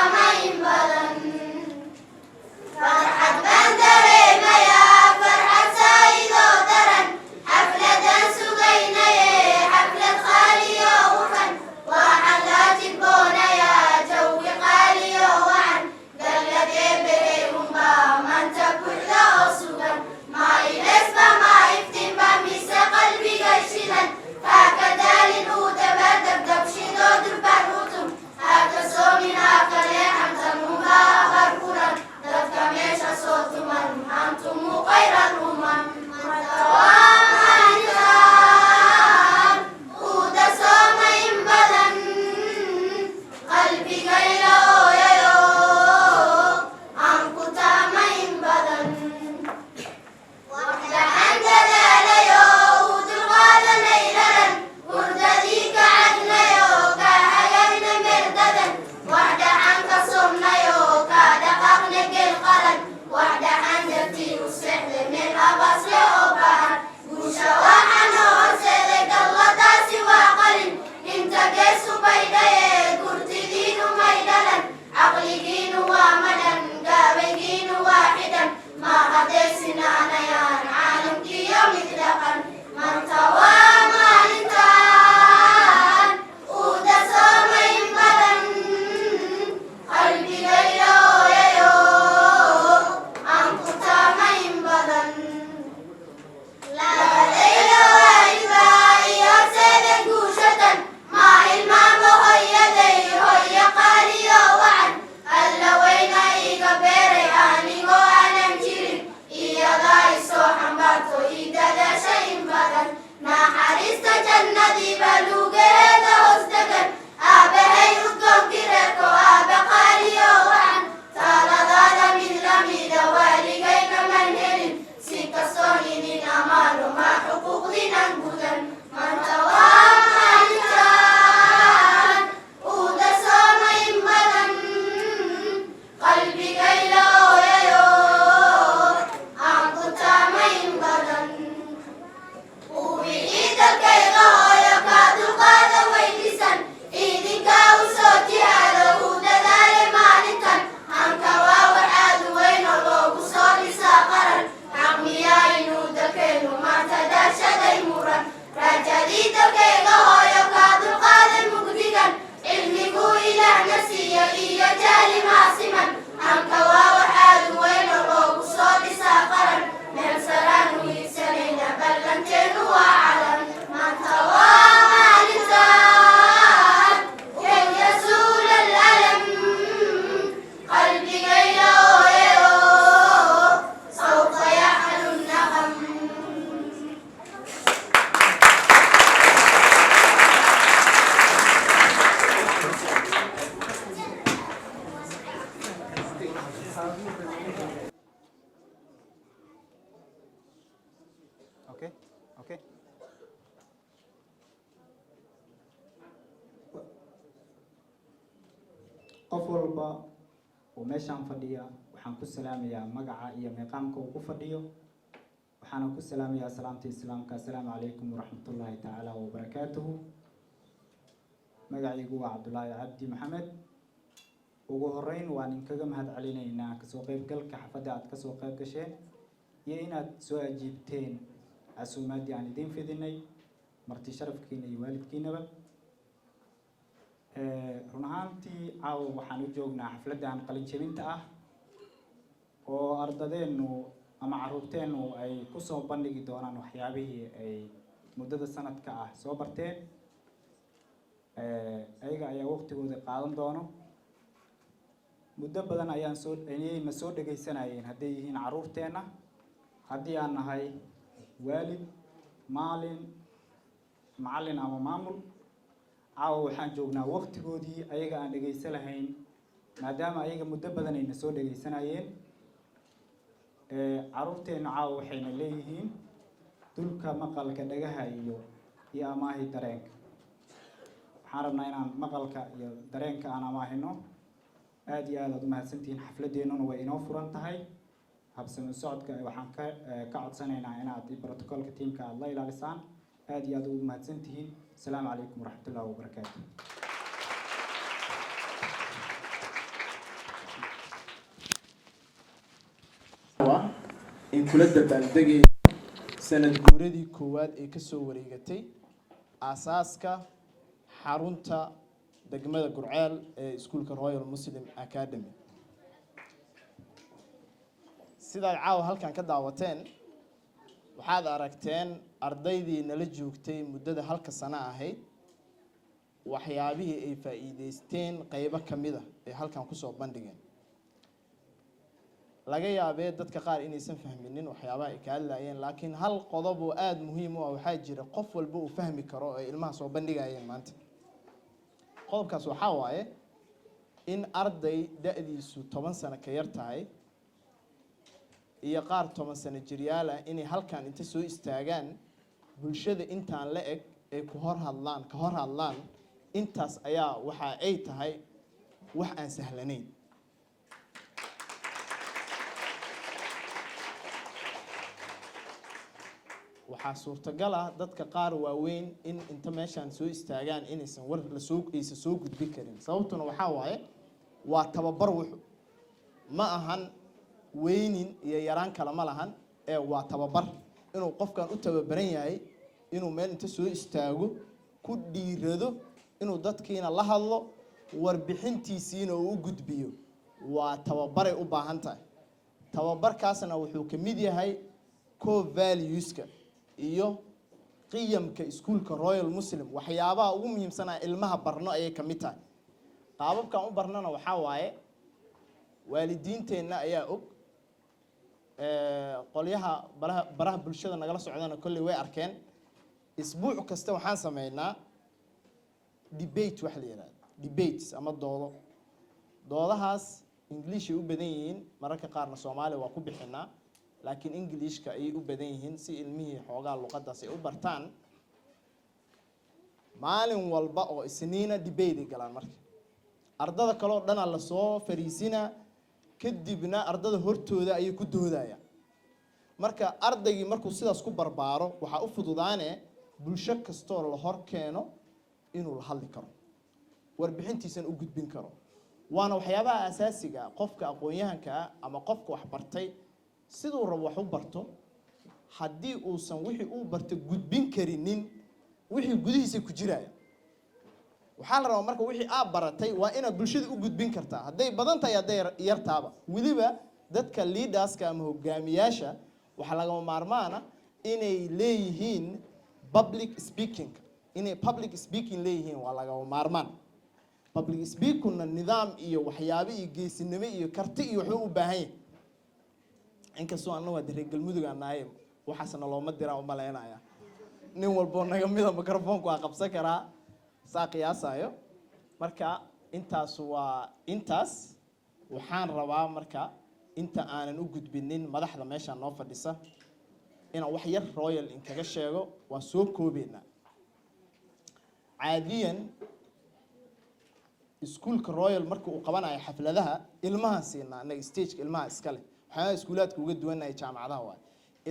qof walba oo meeshaan fadhiya waxaan ku salaamayaa magaca iyo meeqaamka uu ku fadhiyo waxaan ku salaamayaa salaamta islaamka assalaamu calaykum waraxmatullaahi tacaala wabarakaatuhu magacaygu waa Cabdullaahi Cabdi Maxamed ugu horeyn waan idinkaga mahad celinaynaa kasoo qaybgalka xafladda aad kasoo qayb gasheen iyo inaad soo ajiibteen casuumaadii aan idin fidinay marti sharafkiina iyo waalidkiinaba run ahaantii caawa waxaan u joognaa xafladdan qalin jebinta ah oo ardadeennu ama carruurteennu ay kusoo bandhigi doonaan waxyaabihii ay muddada sanadka ah soo barteen ayaga ayaa waqtigooda qaadan doono muddo badan ayayna soo dhagaysanayeen hadday yihiin carruurteenna haddii aan nahay waalid macallin ama maamul caawa waxaan joognaa waqtigoodii ayaga aan dhagaysan lahayn maadaama ayaga muddo badan ayna soo dhagaysanayeen carruurteenna caawa waxayna leeyihiin dulka maqalka dhagaha iyo amaahi dareenka waxaan rabnaa inaan maqalka iyo dareenka aan amaahino aad iyo aad aad u mahadsantihiin xafladeennuna way inoo furan tahay habsami socodka waxaan ka codsanaynaa inaad protocolka tiimka aad la ilaalisaan aad iyo aad ugu mahadsantihiin asalaamu calaykum waraxmatullaahi wabarakaatu
in kula dabaaldegay sanad guuradii koowaad ee kasoo wareegatay aasaaska xarunta degmada Gurceel ee iskuulka Royal Muslim Academy sidaad caawa halkan ka daawateen waxaad aragteen ardaydii nala joogtay muddada halka sano ahayd waxyaabihii ay faa'iideysteen qaybo kamid ah ee halkan ku soo bandhigeen laga yaabee dadka qaar inaysan fahminin waxyaabaha ay ka hadlayeen laakiin hal qodob oo aad muhiim u ah waxaa jira qof walba uu fahmi karo oo ilmaha soo bandhigayeen maanta qodobkaas waxaa waaye in arday da'diisu 10 sano ka yar tahay iyo qaar 10 sano jiryaal ah inay halkan inta soo istaagaan bulshada intaan la eg ee ka hor hadlaan intaas ayaa waxa ay tahay wax aan sahlanayn waxaa suurtagal ah dadka qaar waaweyn in inta meeshaan soo istaagaan inaysan war aysan soo gudbin karin sababtuna waxaa waaye waa tababar wuxu ma ahan weynin iyo yaraan kale ma lahan ee waa tababar inuu qofkan u tababaran yahay inuu meel inta soo istaago ku dhiirado inuu dadkiina la hadlo warbixintiisiina uu u gudbiyo waa tababaray u baahan tahay tababarkaasna wuxuu ka mid yahay core valueska iyo qiyamka iskuulka Royal Muslim waxyaabaha ugu muhiimsan ee ilmaha barno ayay ka mid tahay qaababkan u barnana waxaa waaye waalidiinteena ayaa og qolyaha baraha bulshada nagala socdana kulli way arkeen isbuuc kasta waxaan sameynaa debate wax la yiraahdo debates ama doodahaas English ay u badan yihiin mararka qaarna Soomaali waa ku bixinaa laakiin Englishka ay u badan yihiin si ilmihii xoogaa luqadaas ay u bartaan maalin walba oo isniina debate galaan marka ardada kale oo dhan la soo fariisina kadibna ardada hortooda ay ku doodayaan marka ardaygii markuu sidaas ku barbaaro waxa u fududaanee bulsho kasto la hor keeno inuu la hadli karo warbixintiisana u gudbin karo waana waxyaabaha asaasiga qofka aqoon-yahanka ama qofka wax bartay sidoo rabo wax u barto haddii uusan wixii uu bartay gudbin karinin wixii gudihiisa ku jiraya waxaa la rabaa marka wixii aad baratay waa inaad bulshada u gudbin kartaa hadday badan tahay hadday yartaaba weliba dadka leaderska ama hogaamiyaasha waxaa lagama maarmaana inay leeyihiin public speaking leeyihiin waa lagama maarmaan public speakingna nidaam iyo waxyaabo iyo geesinimo iyo karti iyo wuxuu u baahan yahay inkastoo annagu waa reer galmudug aan nahay waxaasna looma diraa u maleynaya nin walbo naga mida microphone-ku waa qabsan karaa saa qiyaasayo marka intaas waxaan rabaa marka inta aanan u gudbinin madaxda meesha noo fadhisa inaan wax yar royal in kaga sheego waa soo koobeena caadiyan iskuulka royal marka uu qabanayo xafladaha ilmaha siinaa anaga stageka ilmaha iska leh waxyaalaha iskuulaadka uga duwanahay jaamacadaha waay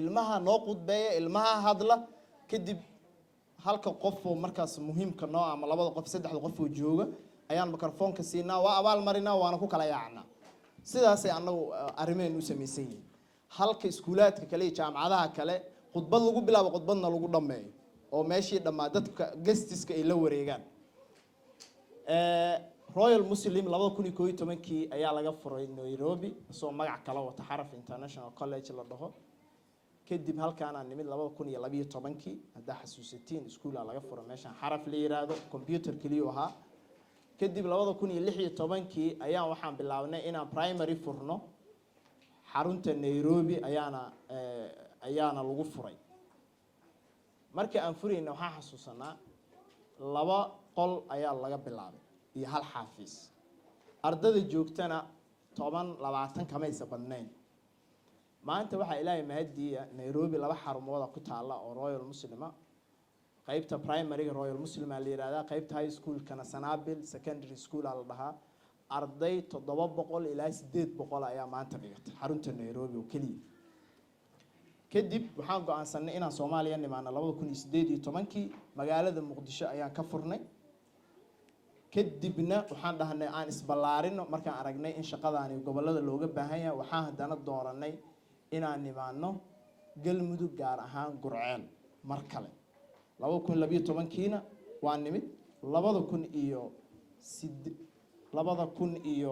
ilmaha noo qudbeeya ilmaha hadla kadib halka qof oo markaas muhiimka noo ama labada qof saddexda qof oo jooga ayaan mikrofoonka siinaa waa abaal marinaa waana ku kala yaacnaa sidaasay anagu arrimeen u samaysan yihiin halka iskuulaadka kale iyo jaamacadaha kale khudbad lagu bilaabo khudbadna lagu dhammeeyo oo meeshii dhammaa dadka guestiska ay la wareegaan royal muslim 2011kii ayaa laga furay Nairobi soo magac kala wata xaraf international college la dhaho kadib halkaan aan nimid 2012kii hadda xasuusatiin iskuul laga furay meeshan xaraf la yiraahdo computer kaliya ahaa kadib 2016kii ayaa waxaan bilaabnay inaan primary furno xarunta Nairobi ayaana lagu furay markii aan furayna waxaan xasuusanaa laba qol ayaa laga bilaabay iyo hal xafiis ardada joogtana 10-20 kamaysa badnayn maanta waxa ilaahay mahadiya Nairobi laba xarumood ku taala oo Royal Muslima qaybta primary Royal Muslima la yiraahdaa qaybta high school kana Sanabil secondary school la dhahaa arday 700 ilaa 800 ayaa maanta dhigata xarunta Nairobi oo kaliya kadib waxaan go'aansanay inaan Soomaaliya nimaano 2018kii magaalada Muqdisho ayaan ka furnay kadibna waxaan dhahnay aan isballaarino markaan aragnay in shaqadaani gobolada looga baahan yahay waxaan hadana dooranay inaan nimaano galmudug gaar ahaan Gurceel mar kale 2012kiina waan nimid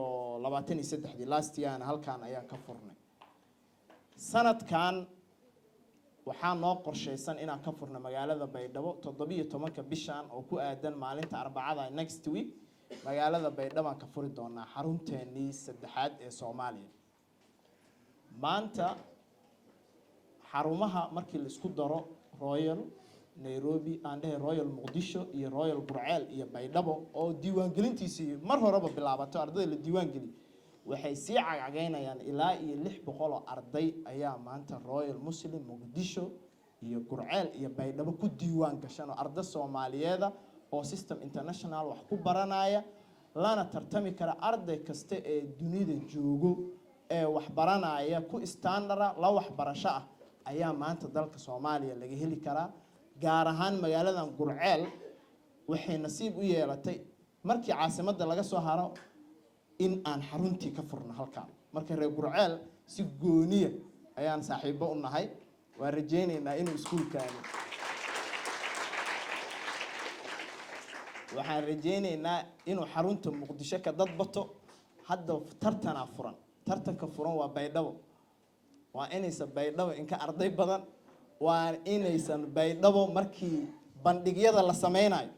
2023 last year halkaan ayaan ka furnay sanadkan waxaan noo qorsheysan inaan ka furno magaalada Baydhabo 17 bishan oo ku aadan maalinta Arbacada next week magaalada Baydhabo aan ka furi doonaa xarunteennii saddexaad ee Soomaaliya maanta xarumaha markii la isku daro Royal Nairobi and Royal Muqdisho iyo Royal Gurceel iyo Baydhabo oo diiwaangelintiisii mar horeba bilaabato ardayda la diiwaangeli waxay sii cagacaynayaan ilaa iyo 600 arday ayaa maanta Royal Muslim Muqdisho iyo Gurceel iyo Baydhabo ku diiwaan gashan oo arday Soomaaliyeed oo system international wax ku baranaya lana tartami kara arday kasta ee dunida joogo ee wax baranaya ku standard la wax barasho ah ayaa maanta dalka Soomaaliya laga heli karaa gaar ahaan magaaladan Gurceel waxay nasiib u yeelatay markii caasimadda laga soo haro in aan xaruntii ka furno halkaan marka reer Gurceel si gooniya ayaan saaxiibo u nahay waan rajaynaynaa inuu iskuulkaani waxaan rajaynaynaa inuu xarunta Muqdisho ka dad bato hadda tartanka furan waa Baydhabo waa inaysan Baydhabo inka arday badan waa inaysan Baydhabo markii bandhigyada la sameynayo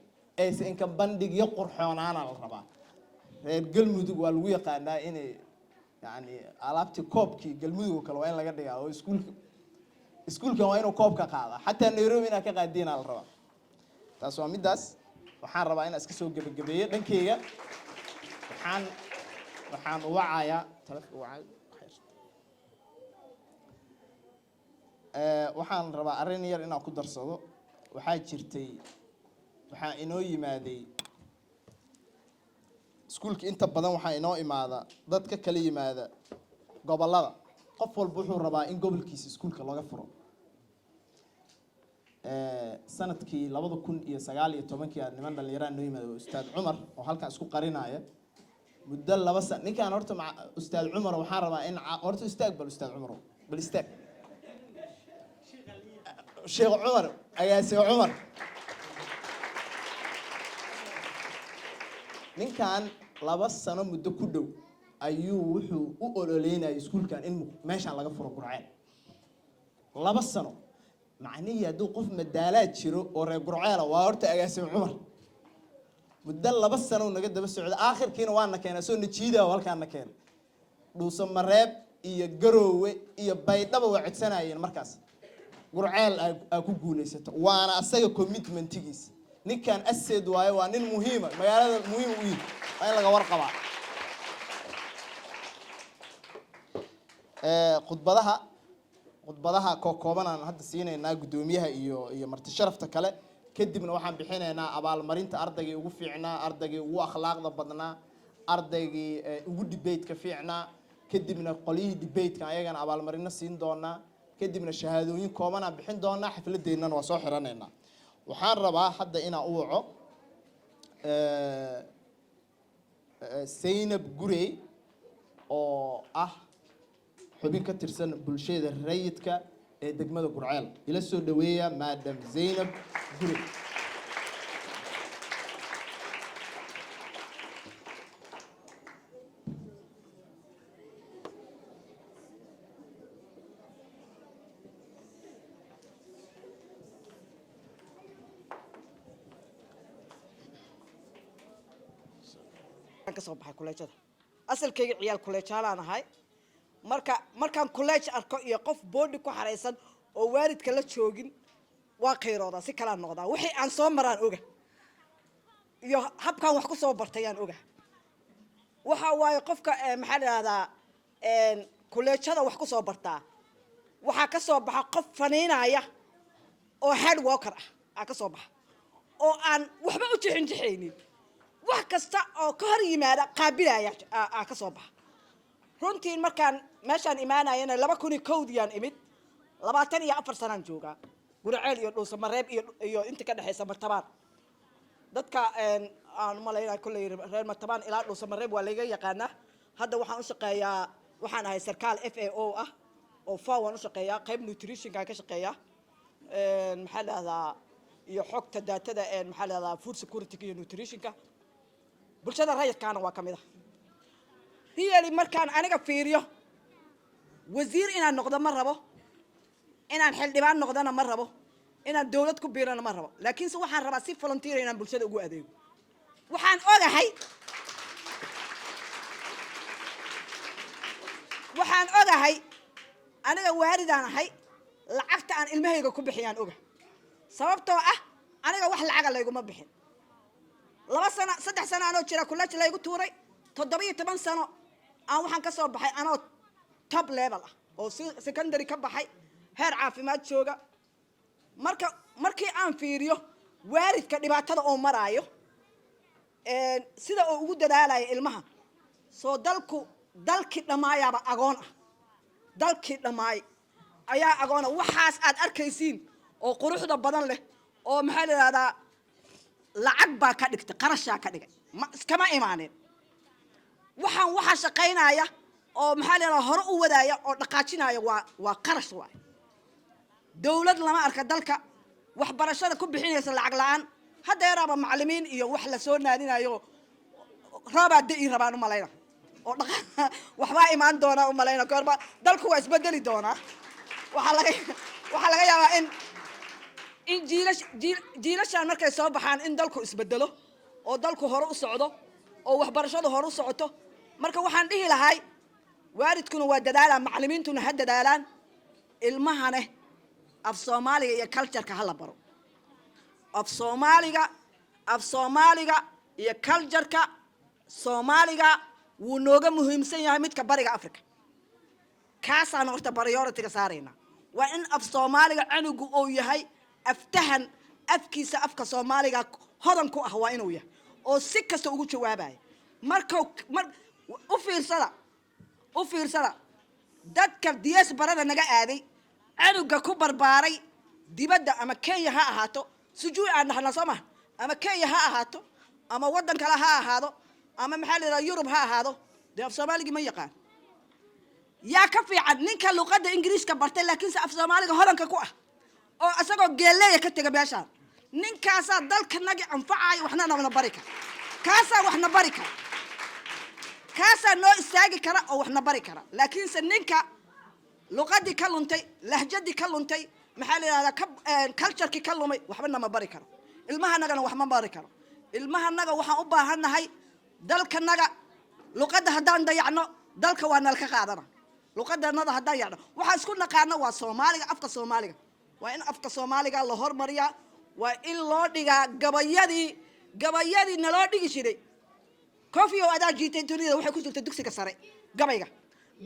aysan inka bandhigyo qurxoonaana la rabaa reer galmudug waa lagu yaqaanaa inay yani alaabti koobkii galmudug kale waa in laga dhigaa oo iskuulkan waa inuu koob ka qaada xataa Nairobi inaa ka qaadiina la rabaa taas waa midaas waxaan rabaa inaan iska soo gabagabeeyo dhankeyga waxaan u wacayaa waxaan rabaa arrin yar inaan ku darsado waxaa jirtay waxaa inoo yimaaday iskuulka inta badan waxaa inoo imaada dad ka kala yimaada gobolada qof walba wuxuu rabaa in gobolkiisa iskuulka laga furo sanadkii 2019 niman dhalinyaro inoo yimaada ustaad Cumar oo halkaan isku qarinaya muddo 2 sano ninkaan horta ustaad Cumar waxaan rabaa in horta istaag bal ustaad Cumar bal istaag Sheekh Cumar agaasi Cumar ninkan 2 sano muddo ku dhow ayuu wuxuu u ololeynayay iskuulkan in meeshan laga furo Gurceel 2 sano macnaheedu hadduu qof madaalaad jiro oo reer Gurceel waa horta agaasi Cumar muddo 2 sano naga daba socda aakhirkiina waana keenay soo najiida halkaan keenay dhuuso mareeb iyo Garoowe iyo Baydhabo waa codsanayeen markaas Gurceel ay ku guuleysatay waana asaga commitmentigiisa ninkan asad waaye waa nin muhiim magaalada muhiim u yahay ay laga warqaba khudbadaha kooban aan hadda siinayna gudoomiyaha iyo marti sharafta kale kadibna waxaan bixinaynaa abaalmarinta ardayga ugu fiicnaa ardayga ugu akhlaaqda badnaa ardaygii ugu debate-ka fiicnaa kadibna qolyihii debate-ka ayagana abaalmarino siin doonaa kadibna shahaadooyin kooban aan bixin doonaa xafladeennana waa soo xiranaynaa waxaan rabaa hadda inaan u waco Zainab Gurey oo ah xubin ka tirsan bulshada rayidka ee degmada Gurceel ila soo dhaweeya Madam Zainab Gurey
kasoo baxay kuleejada asalkayga ciyaal kuleejaalaan ahay markaan kuleej arko iyo qof boodhi ku xareysan oo waalidka la joogin waa qayrooda si kala noqdaa wixii aan soo maraan oga iyo habkaan wax ku soo bartayaan oga waxa waaye qofka maxaa la yiraahdaa kuleejada wax ku soo bartaa waxa ka soo baxa qof faniinaya oo hard worker ah ka soo baxa oo aan waxba u jixinjixaynin wax kasta oo ka hor yimaada qaabilaya ka soo baxa runtii markaan meeshaan imaanayana 2001 imid 24 sanaan joogaa Gurceel iyo Dhuusamareeb iyo inta ka dhaxaysa Martabaan dadka aan malaynaa kulay reer Martabaan ilaa Dhuusamareeb waa laga yaqaanaa hadda waxaan u shaqeeyaa waxaan ahay sarkaal FAO ah oo faawan u shaqeeyaa qayb nutrition-ka ka shaqeeyaa maxaa la yiraahdaa iyo xogta daatada maxaa la yiraahdaa food security iyo nutrition-ka bulshada rayidkaana waa kamid ah really markaan aniga fiiriyo wasiir inaan noqdo ma rabo inaan xildhibaan noqdana ma rabo inaan dawlad ku biirana ma rabo laakiin se waxaan rabaa si volunteer inaan bulshada ugu adeego waxaan ogahay aniga waalidaan ahay lacagta aan ilmahayga ku bixiyaan oga sababtoo ah aniga wax lacag layguma bixin 2 sano 3 sano anoo jira kuleej laygu tuuray 17 sano aan waxaan ka soo baxay anoo top level ah oo secondary ka baxay heer caafimaad jooga markii aan fiiriyo waalidka dhibaatada oo maraayo sida oo ugu dadaalaya ilmaha soo dalkii dhamaayaba agoon ah dalkii dhamaay ayaa agoon waxaas aad arkaysiin oo quruxda badan leh oo maxaa la yiraahdaa lacag baa ka dhigtay qarashaa ka dhigay ma iskama imaaneen waxa shaqeynaya oo maxaa la yiraahdaa hore u wadaaya oo dhaqaajinaya waa qarash waay dawlad lama arka dalka waxbarashada ku bixinaysa lacag la'aan hadda yaraba macallimiin iyo wax la soo naadinayo rooba dii rabaan u malayna oo waxba imaan doona u malayna korba dalku waa isbedeli doona waxa laga yaabaa in jiilashaan markay soo baxaan in dalku isbedelo oo dalku hore u socdo oo waxbarashadu hore u socoto marka waxaan dhihi lahay waalidkuna waa dadaalaan macallimiintuna ha dadaalaan ilmahana af Soomaaliga iyo culture-ka hala baro af Soomaaliga iyo culture-ka Soomaaliga wuu nooga muhiimsan yahay midka bariga Afrika kaasaan horta priority-ga saarayna waa in af Soomaaliga anigu oo yahay aftahan afkiisa afka Soomaaliga hodan ku ah waa inuu yahay oo si kasta ugu jawaabay marka u fiirsada dadka diaspora naga aaday anuga ku barbaaray dibadda ama Kenya ha ahaato sujuu aan dhaxna Soomaa ama Kenya ha ahaato ama wadan kale ha ahaado ama maxaa la yiraahdaa Yurub ha ahaado af Soomaaliga ma yaqaan yaa ka fiican ninka luqadda Ingiriiska bartay laakiin af Soomaaliga hodanka ku ah oo asagoo geeleeya ka taga beeshaan ninkaasa dalka naga anfacay waxna nabna barika kaasa waxna barika kaasa noo istaagi kara oo waxna bari kara laakiin se ninka luqadii ka luntay lahjadii ka luntay maxaa la yiraahdaa culture-ki ka lumay waxba nama bari karo ilmaha nagana wax ma bari karo ilmaha naga waxaan u baahanahay dalka naga luqadda hadaan dayacno dalka waa nalka qaadana luqadda nada hadaan yacno waxa isku naqaano waa Soomaaliga afka Soomaaliga waa in afka Soomaaliga la hormariyaa waa in loo dhigaa gabayadii naloo dhigi jiray kofi oo adaa jiitay dunida waxay ku jirtay dugsiga sare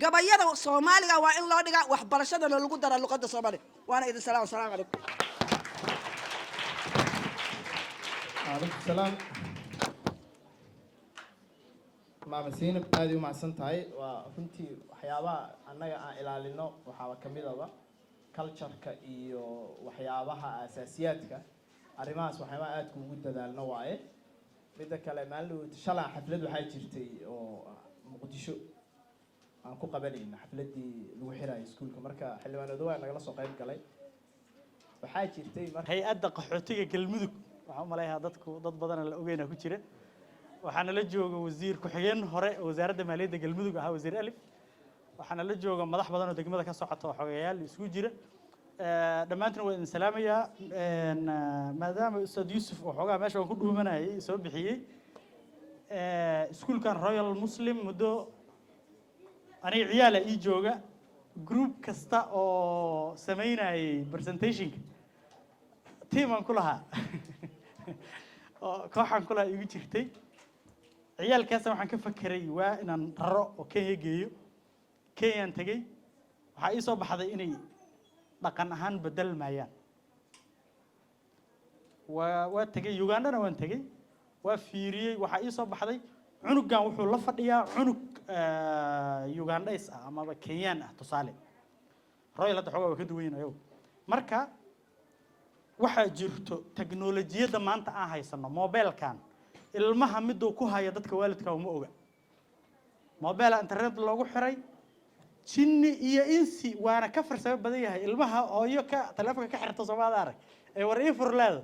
gabayada Soomaaliga waa in loo dhigaa waxbarashada lagu daro luqadda Soomaaliga waana idin salaam alaykum
عليكم السلام maama Siinab aad u mahadsan tahay waa runtii waxyaabaha annaga aan ilaalino waxaa ka mid ah culture-ka iyo waxyaabaha asaasiyaadka arrimahaas waxyaabaha aad ugu dadaalno waaye midda kale maalin shalay xaflad waxaa jirtay oo Muqdisho aan ku qabanayna xafladii lagu xirayo iskuulka marka xildhibaanadu waa nagala soo qayb galay waxaa jirtay marka
hay-adda qaxootiga galmudug waxaan u maleeyahay dad badan la ogeynaa ku jira waxaana la jooga wasiir ku-xigeen hore wasaaradda maaliyadda galmudug ahaa wasiir Alif waxaana la jooga madax badan oo degmada ka socota oo xogeyaal isugu jira dhammaantiin waa idin salaamayaa maadaama ustaad Yuusuf oo xogaa meesha ku dhuumanayay soo bixiyay iskuulkan Royal Muslim muddo aniga ciyaala ii jooga group kasta oo sameynayay presentation team aan ku lahaa oo kooxan kula igu jirtay ciyaalkaas waxaan ka fakiray waa inaan raro oo Kenya geeyo Kenyan tagay waxa ii soo baxday inay dhaqan ahaan bedel maayaan waa tagay Uganda waan tagay waa fiiriyay waxa ii soo baxday cunugan wuxuu la fadhiyaa cunug Ugandais ah ama Kenyan ah tusaale Royal hadda xogaa ka duwan yahay marka waxa jirto teknoolajiyada maanta aan haysano mobilkan ilmaha midoo ku haya dadka waalidka uma oga mobile internet loogu xiray jinni iyo insi waana ka farsamo badan yahay ilmaha hooyo ka telefoonka ka xirto Soomaaliya arag ee war ii furleedo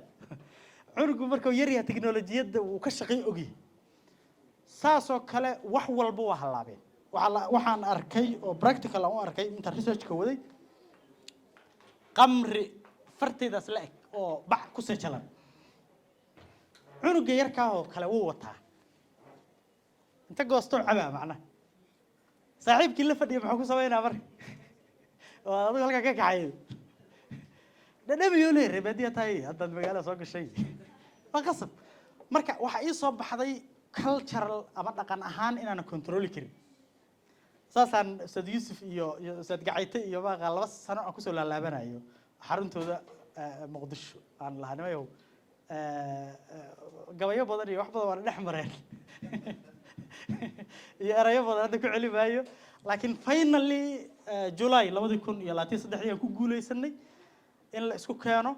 cunugu markuu yar yahay teknoolajiyada uu ka shaqay ogi saasoo kale wax walba waa halaabeen waxaan arkay oo practical aan u arkay inta research ka waday qamri fartidaas la eg oo bac ku sajalan cunuga yarka oo kale wuu wataa inta goosto cabaa macna saaxiibkii la fadhiyo maxuu ku sameeynaa mar oo adigu halka ka kacay dhadhamiyo leeyahay baadiya tahay hadda magaalada soo gashay waa qasab marka waxa ii soo baxday cultural ama dhaqan ahaan inaan control karin saasaan Ustaad Yuusuf iyo Ustaad Gacayte iyo baaqa 2 sano aan ku soo laalaabanayo xaruntooda Muqdisho aan lahanayo gabayo badan iyo wax badan waan dhex mareen iyo erayo badan hadda ku celi maayo laakiin finally July 2023 ayaan ku guuleysanay in la isku keeno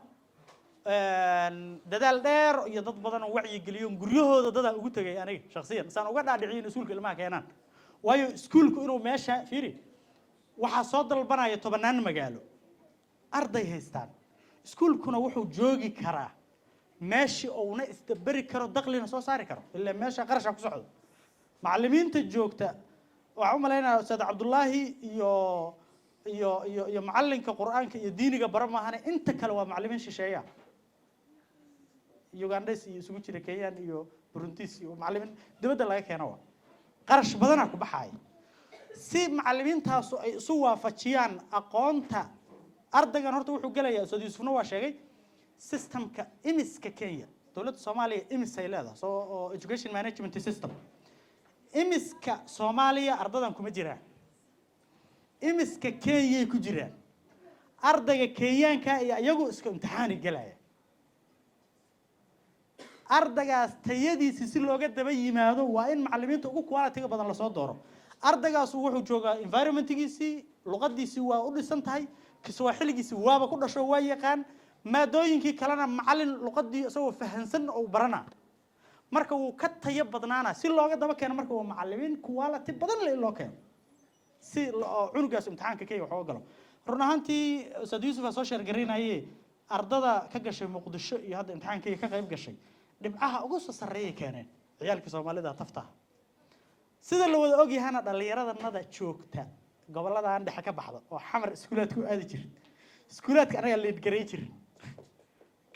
dadaal dheer iyo dad badan oo wacyi geliyo guryahooda dad ugu tagay aniga shakhsiyan saan uga dhaadhicin iskuulka ilmaha keenan waayo iskuulku inuu meesha fiiri waxa soo dalbanaya 10 magaalo arday haystaan iskuulkuna wuxuu joogi karaa meeshii uuna istabari karo dakhliina soo saari karo ilaa meesha qarash ku socdo macallimiinta joogta waxa u maleynaa Ustaad Cabdullaahi iyo macallinka Quraanka iyo diiniga baramaahana inta kale waa macallimiin shisheeya Ugandais iyo isugu jira Kenyan iyo Burundis iyo macallimiin dibadda laga keeno qarash badan ku baxay si macallimiintaas ay isu waafajiyaan aqoonta ardaygan horta wuxuu galayaa Ustaad Yuusufna waa sheegay systemka imiska Kenya dawladda Soomaaliya imis ay leedahay soo education management system imiska Soomaaliya ardadan kuma jiraan imiska Kenya ku jiraan ardayga Kenyanka iyo iyagu isku imtixaan galaya ardaygaas tayadiisa si looga daba yimaado waa in macallimiinta ugu quality badan la soo dooro ardaygaas wuxuu joogaa environment-giisii luqadiisii waa u dhisan tahay Kiswahiligiisii waaba ku dhasho waa yaqaan maadooyinkii kalena macallin luqadii isagoo fahansan oo barana marka uu ka tayo badnaana si looga daba keeno marka uu macallimiin quality badan loo keeno si cunugaas imtixaanka kay wax oo galo run ahaantii Ustaad Yuusuf soo sheergareynayay ardada ka gashay Muqdisho iyo hadda imtixaankii ka qayb gashay dhibcaha ugu soo sareeyay keeneen ciyaalka Soomaalida tafta sida la wada og yahay dhalinyarada joogta gobolada aan dhexe ka baxdo oo xamar iskuulaadku aadi jiray iskuulaadka anaga leed garay jiray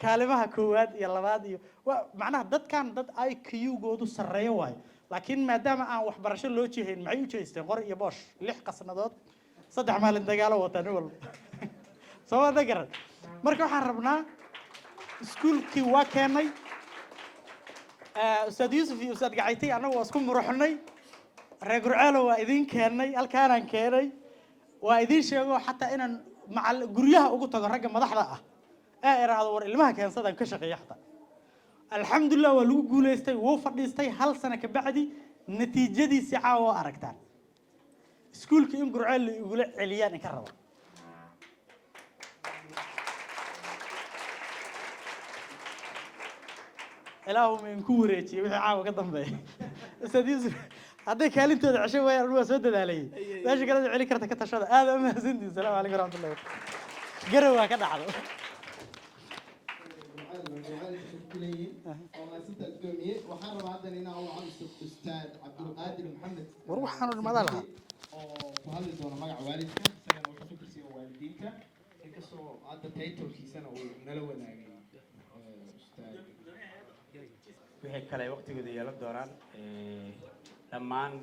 kaalimaha koowaad iyo labaad iyo macnaha dadkan dad IQ-goodu sareeyo waay laakiin maadaama aan waxbarasho loo jeehin maxay u jeesteen qor iyo boosh 6 qasnadood 3 maalin dagaalo wataan walba soo wada garan marka waxaan rabnaa iskuulkii waa keenay Ustaad Yuusuf iyo Ustaad Gacayte anagu waa isku muruxnay reer Gurcaalo waa idin keenay halkaan keenay waa idin sheego xataa inaan guryaha ugu tago ragga madaxda ah iraahdo war ilmaha keensadan ka shaqeeyo xataa alxamdulillah waa lagu guuleystay wuu fadhiistay hal sano ka bacdi natiijadiisi caawa aragtaan iskuulka in gurceel la igula celiyaan in ka rabo ilaahu ma inku wareejiyey wixii caawa ka dambeeya ustaad yuusuf hadday kaalintooda cesho waayaan waa soo dadaalayay meesha kalada celi karta ka tashada aad u mahadsantihin salaamu calaykum waraxmatullahi wabarakatu garow waa ka dhacdo
waxaan rabaa haddan inaan u wacdo ustaad cabdulqaadir maxamed
war waxaan dhimada lahaa
oo ku hadli doona magaca waalidka isagana wuxuu ku tirsan yahay waalidiinta inkastoo hadda taytolkiisana uu nala wadaagay ustaad
wixii kale waqtigooda yeelan doonaan dhammaan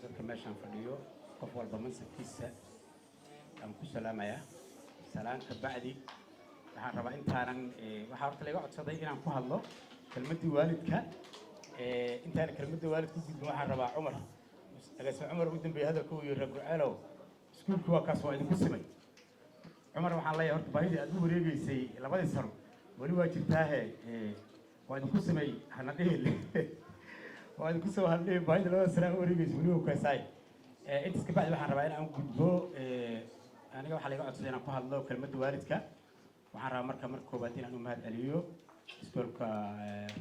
dadka meeshaan fadhiyo qof walba mansabkiisa aan ku salaamayaa salaanka bacdi waxaan rabaa intaanan waxaa horta laga codsaday inaan ku hadlo kelmaddii waalidka intaan kelmadda waalidka u gudbin waxaan rabaa cumar agaasima cumar ugu dambeeyay hadalka uu yiri ragurceelow iskuulka waa kaas waa idinku simay cumar waxaan leeyahay horta baahidii aad u wareegaysay labadii sano weli waa jirtaahe waa idinku simay hana dhihin waa idinku simay hana dhihin baahidii labada sano aan u wareegaysay weli waa kaasaay intaas kabacdi waxaan rabaa in aan gudbo aniga waxaa laga codsaday inaan ku hadlo kelmadda waalidka waxaan rabaa marka koobaad inaan u mahad celiyo iskuulka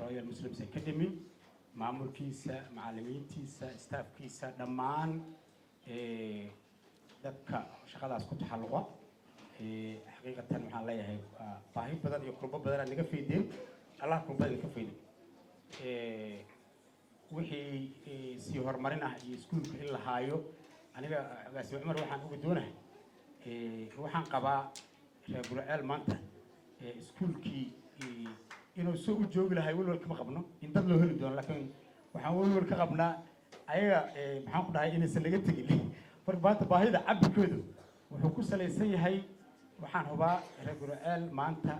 Royal Muslims Academy maamulkiisa macallimiintiisa staafkiisa dhammaan dadka shaqadaas ku taxalluqa xaqiiqatan waxaan leeyahay baahi badan iyo kurbo badan aad naga faydeen allah kurbada idinka fayday wixii sii horumarin ah iyo iskuulka in la haayo aniga agaasimo cumar waxaan uga doonahay waxaan qabaa reer gurceel maanta iskuulkii inuu soo u joogi lahay walwal kama qabno in dad loo heli doono laakiin waxaan walwal ka qabnaa ayaga maxaan ku dhahay inaysan laga tegin marka maanta baahida cabirkoodu wuxuu ku salaysan yahay waxaan hubaa reer gurceel maanta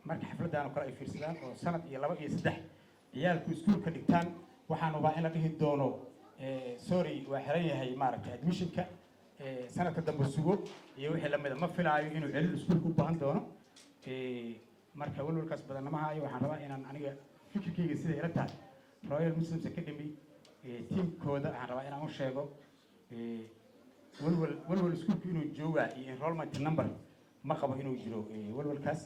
marka xafladaan oo kale ay fiirsadaan oo sanad iyo 2 iyo 3 ciyaalku iskuulka dhigtaan waxaan hubaa in la dhihi doono sorry waa xiran yahay maaragtay admissionka sanadka dambe sugo iyo wixii lamida ma filaayo inuu celin iskuulka u baahan doono marka walwalkaas badan nama hayo waxaan rabaa inaan aniga fikirkayga sida ila tahay Royal Muslims Academy teamkooda waxaan rabaa inaan u sheego walwal iskuulka inuu joogaa iyo enrollment number ma qabo inuu jiro walwalkaas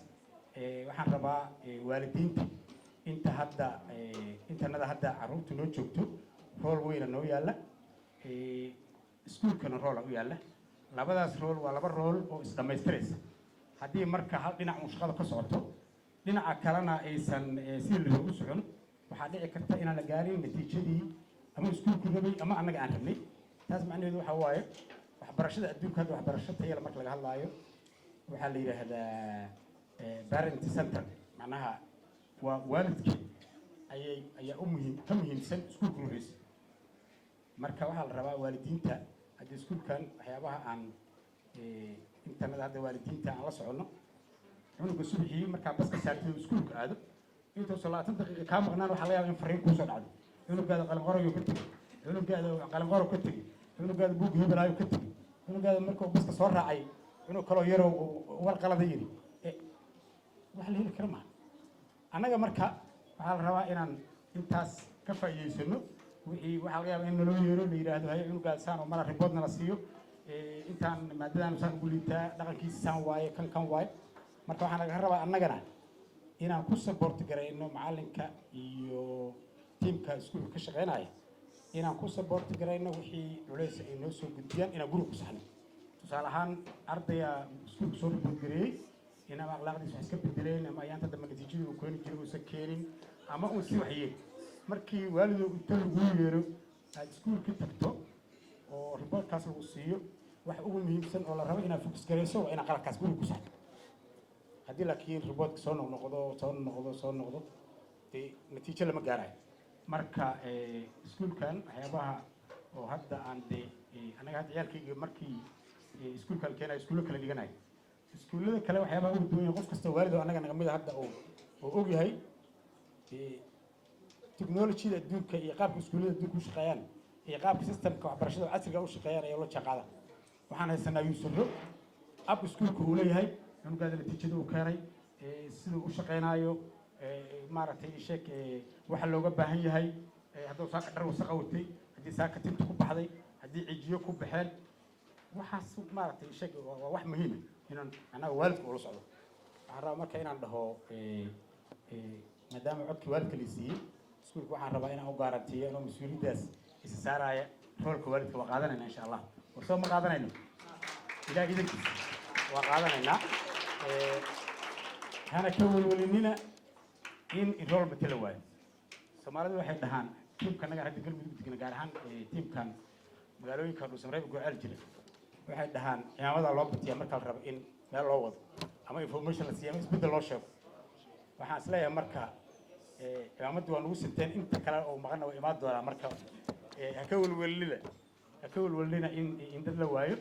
waxaan rabaa waalidiinta intanada hadda carruurta noo joogto rool weyna noo yaalla iskuulkana roola u yaalla labadaas rool waa laba rool oo isdhammaystiraysa haddii marka hal dhinac uu shaqada ka socoto dhinaca kalena aysan sidii la rabo u socon waxaa dhici karta inaan la gaarin natiijadii ama iskuulku rabay ama annaga aan rabnay taas macnaheedu waxaa waaye waxbarashada adduunka hadda waxbarasho tayala marka laga hadlaayo waxaa la yidhaahdaa parent center macnaha waa waalidkii ayaa ka muhiimsan iskuulka ruxiisa marka waxaa la rabaa waalidiinta haddii iskuulkan waxyaabaha aan intanada hadda waalidiinta aan la soconno cunuga subaxii markaa baska saartay oo iskuulka aado intaasoo 20 daqiiqo kaa maqnaan waxaa laga yaabaa in fariin kuusoo dhacdo cunugaada qalinqoroyo ka tegey cunugaada qalinqoro ka tegey cunugaada buug hebelaayo ka tegey cunugaada markuu baska soo raacay cunug kaloo yaroo war qalada yiri wax la heli kara maaha annaga marka waxaa la rabaa inaan intaas ka faa'iidaysano wixii waxaa laga yaabaa in naloo yeero la yidhaahdo haye cunugaada saan oo mara riboodna la siiyo intaan maadadaan saan ugu liitaa dhaqankiisa saan waaye kan waaye marka waxaan laga rabaa annagana inaan ku support garayno macallinka iyo tiimka iskuulka ka shaqeynaya inaan ku support garayno wixii culays ay noo soo gudbiyaan inaan guriga ku saxno tusaale ahaan ardaya iskuulka soo report gareeyey inama akhlaaqdiisa wax iska bedeleen ama ayaanta dambe natiijadii uu keeni jiray uusan keenin ama uu sii waxyeen markii waalidoo inta lagu yeero aad iskuulka tagto oo reportkaas lagu siiyo wax ugu muhiimsan oo la rabo inaad focus garayso waa inaad qaladkaas guriga ku saxdo haddii laakiin reportka soo noqdo dee natiijo lama gaarayo marka iskuulkan waxyaabaha oo hadda aan dee anaga hadda ciyaalkayga markii iskuulkan keenayo iskuullo kala dhiganayo iskuullada kale waxyaabaha ugu duwan yahay qof kasta waalid oo annaga naga mid a hadda oo og yahay technologyada adduunka iyo qaabka iskuullada adduunka u shaqeeyaan iyo qaabka systemka waxbarashada casriga u shaqeeyaan ayaa la jaanqaada waxaan haysanaa yuusufro ab iskuulka uu leeyahay cunugaada natiijada uu keenay siduu u shaqeynaayo maaragtay sheek waxa looga baahan yahay hadduu saaka dhar wasaqa watay haddii saaka tinta ku baxday haddii cijiyo ku baxeen waxaas maaragtay sheeg waa wax muhiima inaan annaga waalidka ula socdo waxaan rabaa marka inaan dhaho maadaama codkii waalidka la siiyey iskuulka waxaan rabaa inaan u gaarantiyo inuu mas-uuliyaddaas isa saaraya roolka waalidka waa qaadanayna insha allah warsoo ma qaadanayno ilaah idankiisa waa qaadanaynaa hana ka welwelinina in rool matala waayo soomaalidu waxay dhahaan tiimka naga hadda galmudug degna gaar ahaan tiimkan magaalooyinka dhuusamareeb gocaal jira waxay dhahaan cimaamada loo batiyaa marka la rabo in meel loo wado ama information la siiya ama isbeddel loo sheego waxaan isleeyahay marka cimaamaddii waa nagu sinteen inta kale oo maqana waa imaan doonaa marka ha ka welwelinina in dad la waayo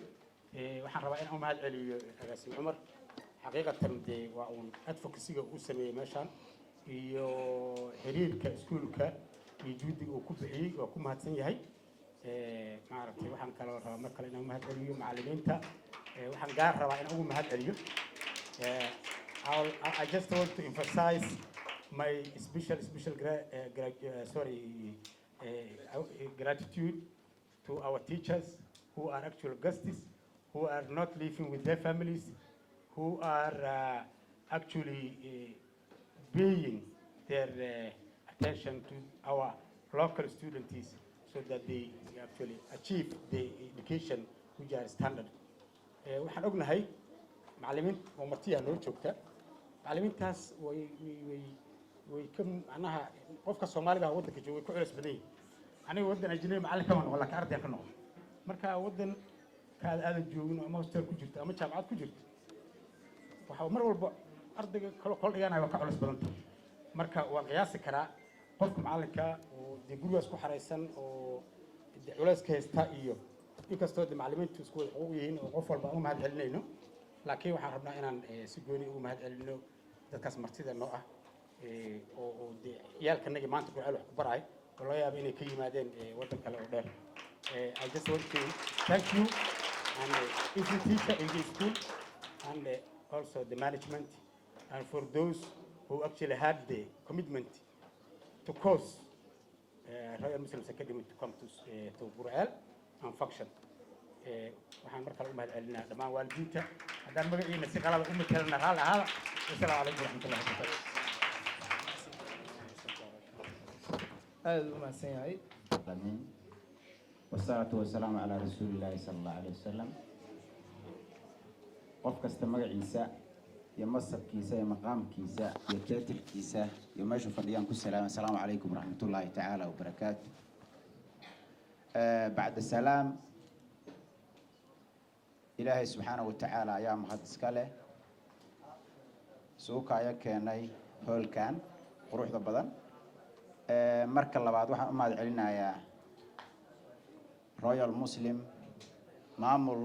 waxaan rabaa in aan mahad celiyo agaasiim cumar xaqiiqatan dee waa uun advocacyga uu sameeyey meeshaan iyo xiriirka iskuulka iyo juhdiga uu ku bixiyey waa ku mahadsan yahay maaragtay waxaan kaloo rabaa mar kale inaan mahad celiyo macallimiinta waxaan gaar rabaa inaan ugu mahad celiyo I just want to emphasize my gratitude to our teachers who are actual guests, who are not living with their families, who are actually paying their attention to our local students so that they actually achieve the education which are standard. waxaan ognahay macallimiin oo martiya noo joogta macallimiintaas way ka macnaha qofka Soomaaliga waddanka jooga ku culays badan yahay aniga waddan ajnabi macallin kama noqon laakiin arday ka noqon marka waddan kaad aadan joogin ama hostel ku jirto ama jaamacad ku jirto waxa mar walba ardayga kala dhiganayo waa ka culays badan marka waan qiyaasi karaa qofka macallinka oo dee gurigaas ku xareysan oo culays ka haysta iyo inkastoo dee macallimiintu isku wada xuquuq yihiin oo qof walba u mahad celinayno laakiin waxaan rabnaa inaan si gooni ugu mahad celino dadkaas martida noo ah oo dee ciyaalkanagii maanta ku ceel wax ku baraay oo laga yaabo inay ka yimaadeen waddan kale oo dheer I just want to thank you and every teacher in this school and also the management and for those who actually had the commitment to cause Royal Muslims Academy to come to Bur'al and function. waxaan mar kale u mahad celinaa dhammaan waalidiinta haddaan magaciina si qalada u matelna raali ahaada wasalaamu calaykum waraxmatullahi wabarakaatu
aad u mahadsan yahay wasalaatu wasalaamu calaa rasuulillaahi sala allahu alayhi wasalam qof kasta magaciisa iyo masabkiisa iyo maqaamkiisa iyo taatilkiisa iyo meeshu fadhiyaan ku salaam assalaamu calaykum waraxmatullaahi tacaala wabarakaatu bacda salaam ilaahay subxaanahu watacaala ayaa mahad iska leh suuka ayaa keenay hoolkan quruxda badan marka labaad waxaan u mahad celinayaa Royal Muslim maamul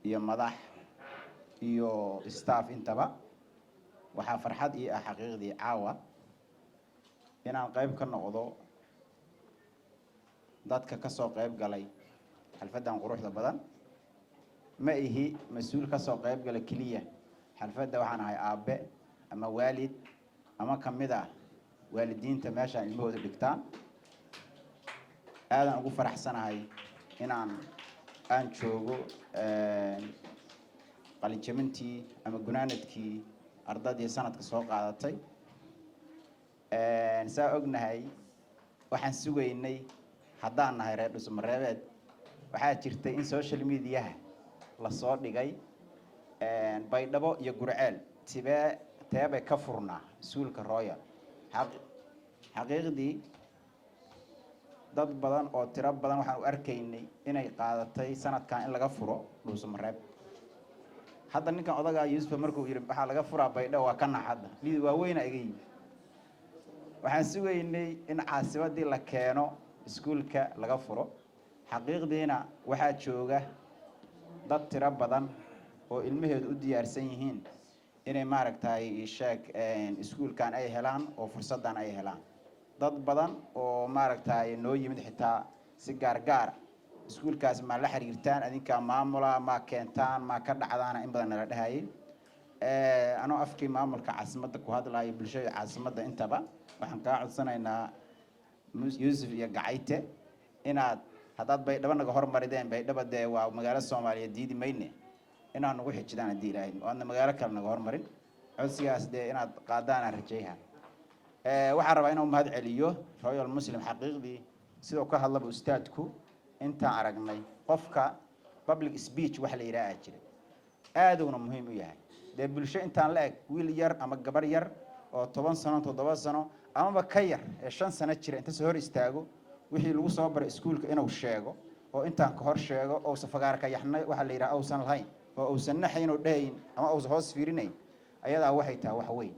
iyo madax iyo staff intaba waxaa farxad ii ah xaqiiqdii caawa inaan qayb ka noqdo dadka ka soo qayb galay xalfadan quruxda badan ma ihi mas-uul ka soo qayb gala keliya xalfadda waxaan ahay aabe ama waalid ama ka mid ah waalidiinta meeshaan ilmahooda dhigtaan aadan ugu faraxsanahay inaan joogo qalinjabintii ama gunaanadkii ardaydii sanadka soo qaadatay saa ognahay waxaan sugaynay haddaan nahay reer Dhuusamareebeed waxaa jirtay in social mediaha la soo dhigay baydhabo iyo gurceel teebay ka furnaa suulka Royal xaqiiqdii dad badan oo tiro badan waxaan u arkaynay inay qaadatay sanadkan in laga furo Dhuusamareeb hadda ninkan odaga Yuusuf markuu yiri waxa laga furaa baydhabo waa ka naxada lid waaweyn iga yimid waxaan sugaynay in caasimadii la keeno iskuulka laga furo xaqiiqdiina waxaa jooga dad tiro badan oo ilmaheedu u diyaarsan yihiin inay maaragtay sheeg iskuulkan ay helaan oo fursadan ay helaan dad badan oo maaragtay noo yimid xitaa si gaar iskuulkaas ma la xiriirtaan adinka maamula ma keentaan ma ka dhacdaana in badan la dhahayay anoo afkii maamulka caasimadda ku hadlayo bulshada caasimadda intaba waxaan ka codsanaynaa yuusuf iyo gacayte inaad haddaad baydhabo naga hormarideen baydhaba dee waa magaalo soomaaliyeed diidi mayne inaad nagu xijidaan haddii ilaahay oadna magaalo kale naga hormarin codsigaas dee inaad qaadaanaan rajayha waxaan rabaa inuu mahad celiyo royal muslim xaqiiqdii sidoo ka hadlaba ustaadku intaan aragnay qofka public speech wax la yidhaaha jira aaduna muhiim u yahay dee bulsho intaan la eg wiil yar ama gabar yar oo 10 sano 7 sano amaba ka yar ee 5 sano jira inta soo hor istaago wixii lagu soo baray iskuulka inuu sheego oo intaan ka hor sheego oo safagaar ka yaxnay waxa la yiraahdo uusan lahayn oo uusan naxayn oo dhayn ama uusan hoos fiirinayn ayadaa waxay tahay wax weyn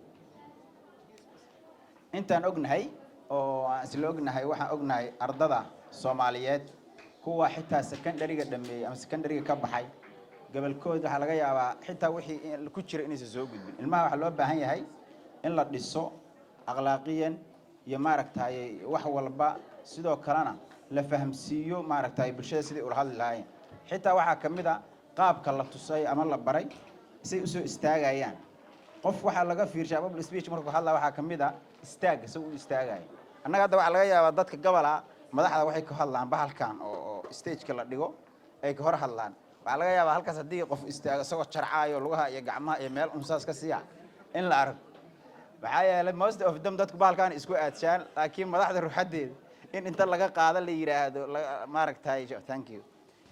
intaan ognahay oo aan isla ognahay waxaan ognahay ardada Soomaaliyeed kuwa xitaa secondary-ga dhameeyay ama secondary-ga ka baxay gobolkooda waxa laga yaabaa xitaa wixii ku jira inaysan soo gudbin ilmaha waxa loo baahan yahay in la dhiso akhlaaqiyan iyo maaragtay wax walba sidoo kalena la fahamsiiyo maaragtay bulshada sidii ula hadli lahaayeen xitaa waxa kamid ah qaabka la tusay ama la baray si ay u soo istaagayaan qof waxa laga fiirshaa public speech markuu hadla waxa kamid ah istaag soo u istaagay annaga hadda waxa laga yaabaa dadka gobol madaxda waxay ka hadlaan bahalkan oo stage-ka la dhigo ay ka hor hadlaan waxa laga yaabaa halkaas haddii qof istaago isagoo jarcaayo lugaha iyo gacmaha iyo meel unsaas ka siiya in la arko waxaa yeelay most of them dadku bahalkan isku aadshaan laakiin madaxda ruuxadeeda in inta laga qaado la yiraahdo maaragtay thank you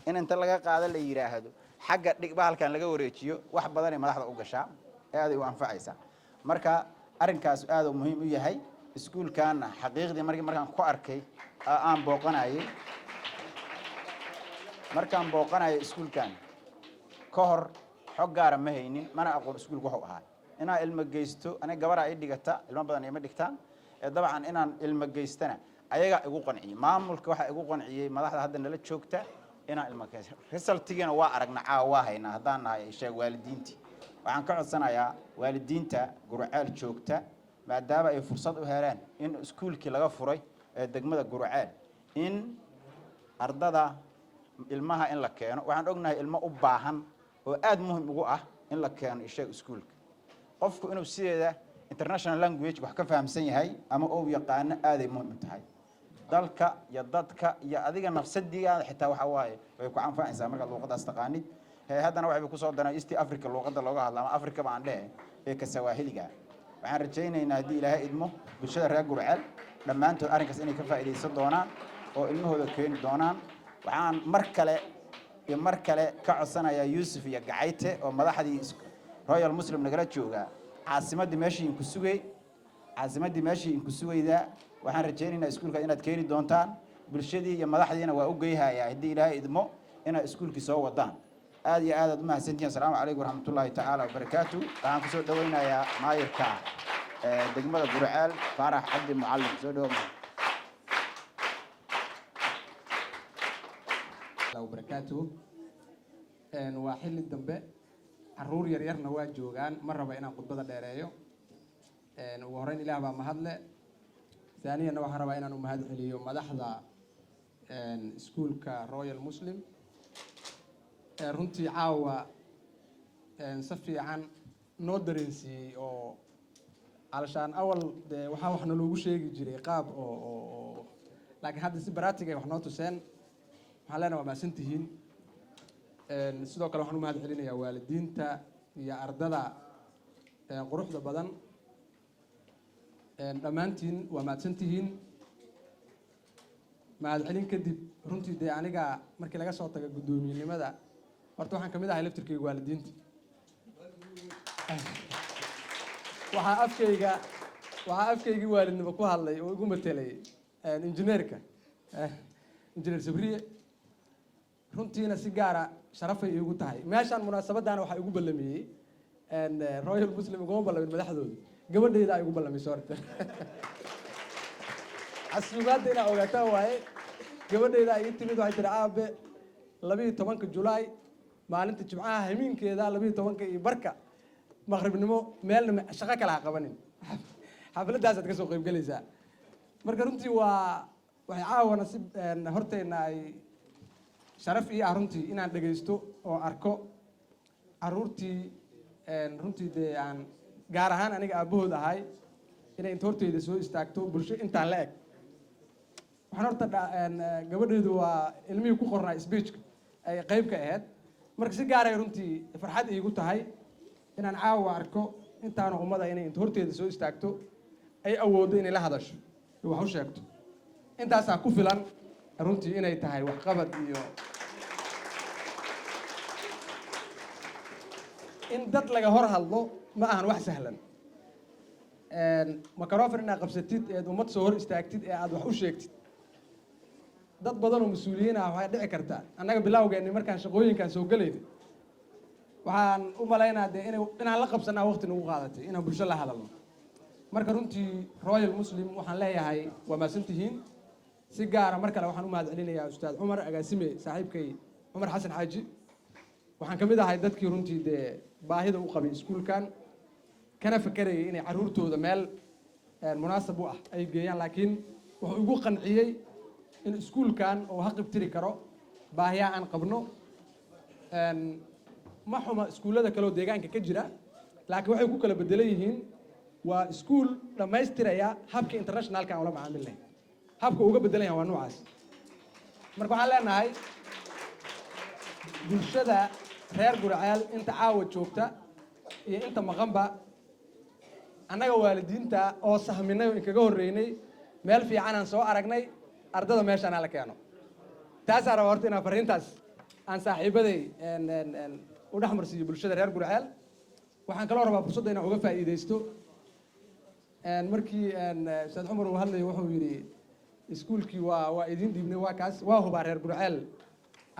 in inta laga qaado la yiraahdo xagga dhig bahalkan laga wareejiyo wax badan ay madaxda u gashaa aad ay u anfacaysaa marka arrinkaas aad u muhiim u yahay iskuulkan xaqiiqdii markaan ku arkay aan booqanayo iskuulkan ka hor xog gaar ma haynin mana aqoon iskuulku wuxuu ahaa inaan ilmo geysto aniga gabar ay dhigata ilmo badan ay ma dhigtaan dabcan inaan ilmo geystana ayaga igu qanciyay maamulka waxa igu qanciyay madaxda hadda nala joogta inaan ilmo geysto resultigana waa aragna waa haynaa haddaan nahay sheeg waalidiintii waxaan ka codsanayaa waalidiinta Gurceel joogta maadaama ay fursad u heleen in iskuulkii laga furay ee degmada Gurceel in ardada ilmaha in la keeno waxaan ognahay ilmo u baahan oo aad muhiim ugu ah in la keeno isheeg iskuulka qofku inuu sideeda international language wax ka fahamsan yahay ama uu yaqaan aad ay muhiim u tahay dalka iyo dadka iyo adiga nafsadiga xitaa waxa waaye way ku anfacaysaa marka luqadaas taqaanid haddana waxay ku soo danaa East Africa luqada looga hadlo ama Afrika baan dheh ee ka Sawaaxiliga waxaan rajaynaynaa haddii Ilaahay idmo bulshada reer Gurceel dhammaantood arrinkaas inay ka faa'iideysan doonaan oo ilmahooda keeni doonaan waxaan mar kale ka codsanayaa Yuusuf iyo Gacayte oo madaxdii Royal Muslim nagala jooga caasimadii meeshii ku sugayda waxaan rajaynaynaa iskuulka inaad keeni doontaan bulshadii iyo madaxdiina waa u geeyahay haddii Ilaahay idmo inaad iskuulkii soo wadaan aad iyo aad ma hasantiin assalaamu calaykum waraxmatullaahi tacaala wabarakaatuh waxaan ku soo dhawaynayaa maayirka degmada Gurceel Faarax Cabdi Mucallim soo dhawaad
وبركاته waa xilli dambe caruur yar yarna waa joogaan ma raba inaan khudbada dheereeyo ugu horeyn ilaah baa mahadle ثانيا waxaan rabaa inaan u mahad celiyo madaxda iskuulka Royal Muslim runtii caawa si fiican noo dareensiiyey oo alshaan awal waxna loogu sheegi jiray qaab oo laakiin hadda si baraatiga wax noo tuseen waxaan leenahay waa mahadsantihiin sidoo kale waxaan u mahad celinayaa waalidiinta iyo ardada quruxda badan dhammaantiin waa mahadsantihiin mahad celin kadib runtii dee aniga markii laga soo tago guddoomiyenimada horta waxaan kamid ahay laftirkayga waalidiinta waxaa afkaygii waalidnimo ku hadlay oo igu matelay injineerka injineer Sabriye runtiina si gaara sharafay iigu tahay meeshaan munaasabadana waxaa igu ballamiyey Royal Muslim uguma ballamin madaxdooda gabadhayda ay igu ballamisay horta casuumaadda inaa ogaataa waaye gabadhayda ay timid waxay tiri aabe 12 Julaay maalinta jimcaha habeenkeeda 12 iyo barka maqribnimo meelna shaqo kale ha qabanin xafladdaas aad ka soo qayb galaysaa marka runtii waxay caawana si horteena ay sharaf iyo runtii inaan dhageysto oo arko caruurtii runtii dee aan gaar ahaan aniga aabahood ahay inay inta horteyda soo istaagto bulsho intaan la eg waxaan horta gabadheedu waa ilmihii ku qornaa speechka ay qayb ka ahayd marka si gaar ay runtii farxad iigu tahay inaan caawa arko intaanu ummada inay inta horteeda soo istaagto ay awooddo inay la hadasho iyo wax u sheegto intaasaa ku filan runtii inay tahay waxqabad iyo in dad laga hor hadlo ma ahan wax sahlan microphone inaad qabsatid eed ummad soo hor istaagtid ee aad wax u sheegtid dad badan oo mas-uuliyiin ah waxay dhici kartaa annaga bilowgeenni markaan shaqooyinkaan soo gelaynay waxaan u malaynaa dee inaan la qabsanaa waqti nagu qaadatay inaan bulsho la hadalno marka runtii royal muslim waxaan leeyahay waa maasantihiin si gaara mar kale waxaan u mahad celinayaa ustaad cumar agaasime saaxiibkay cumar xasan xaaji waxaan ka mid ahay dadkii runtii dee baahida u qabay iskuulkan kana fakerayay inay caruurtooda meel munaasab u ah ay geeyaan laakiin wuxuu igu qanciyey in iskuulkan uu haqibtiri karo baahiyaha aan qabno ma xuma iskuullada kaleoo deegaanka ka jira laakiin waxay ku kala bedelan yihiin waa iskuul dhammaystiraya habka internationalka aan ula macaamil lahayn habka uga bedelan yahay waa noocaas marka waxaan leenahay bulshada reer Gurceel inta caawa joogta iyo inta maqanba annaga waalidiinta oo sahminay oo kaga horeynay meel fiican aan soo aragnay ardada meeshaan la keeno taas aan horta inaan fariintaas aan saaxiibaday u dhaxmarsiyo bulshada reer Gurceel waxaan kala rabaa fursad inaan uga faa'iideysto markii Ustaad Cumar uu hadlay wuxuu yiri iskuulkii waa idin dhiibnay waa kaas waa hubaa reer Gurceel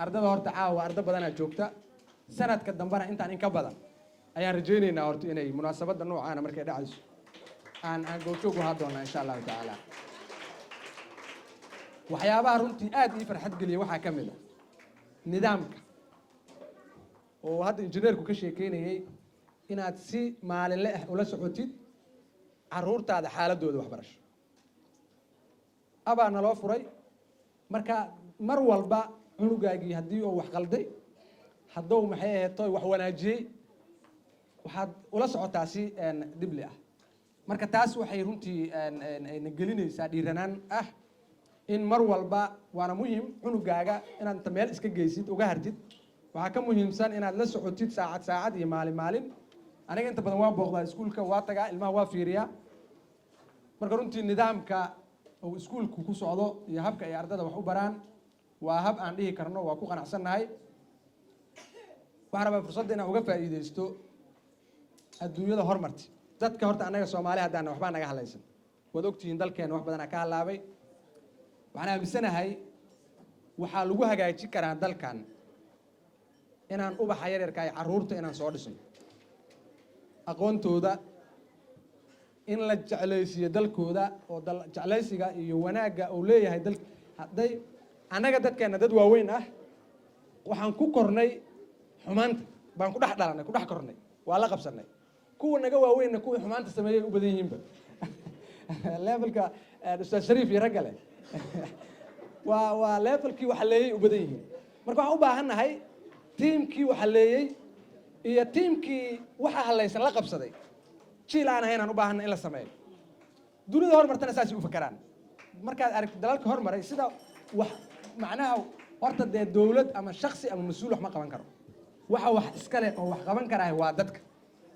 ardada horta caawa arda badan joogta sanadka dambana intaan in ka badan ayaan rajaynaynaa horta inay munaasabada noocaana markay dhacayso aan goobjoog u hadoona insha Allah taala waxyaabaha runtii aad ii farxad geliya waxaa ka mid ah nidaamka oo hadda injineerku ka sheekeynayay inaad si maalinle ah ula socotid caruurtaada xaaladooda waxbarasho abaa naloo furay marka mar walba cunugaagii haddii uu wax qalday hadduu maxay ahayd toy wax wanaajiyey waxaad ula socotaa si dibli ah marka taas waxay runtii na gelinaysaa dhiiranaan ah in mar walba waana muhiim cunugaaga inaad inta meel iska geysid uga hartid waxaa ka muhiimsan inaad la socotid saacad saacad iyo maalin maalin aniga inta badan waa booqdaa iskuulka waa tagaa ilmaha waa fiiriyaa marka runtii nidaamka uu iskuulku ku socdo iyo habka ay ardada wax u baraan waa hab aan dhihi karno waa ku qanacsannahay waxaan rabaa fursadda inaan uga faa'iideysto adduunyada horumarti dadka horta annaga Soomaali haddaan waxbaa naga hadlaysan waad ogtihiin dalkeena wax badan ka halaabay waxaan aaminsanahay waxaa lagu hagaajin karaa dalkan inaan ubaxa yaryarka ay caruurta inaan soo dhisno aqoontooda in la jeclaysiiyo dalkooda oo jeclaysiga iyo wanaagga uu leeyahay dal hadday annaga dadkeena dad waaweyn ah waxaan ku kornay xumaanta baan ku dhex dhalanay ku dhex kornay waa la qabsanay kuwa naga waaweynna kuwii xumaanta sameeyay u badan yihiinba levelka Ustaad Shariif iyo ragga leh waa levelkii waxa leeyay u badan yihiin marka waxaan u baahannahay tiimkii waxa leeyay iyo tiimkii waxa halaysan la qabsaday jiil aan ahayn aan u baahannahay in la sameeyo dunida horumartana saasi u fakaraan markaad aragtid dalalka horumaray sida wax macnaha horta dee dawlad ama shakhsi ama mas'uul wax ma qaban karo waxa wax iska leh oo wax qaban karaay waa dadka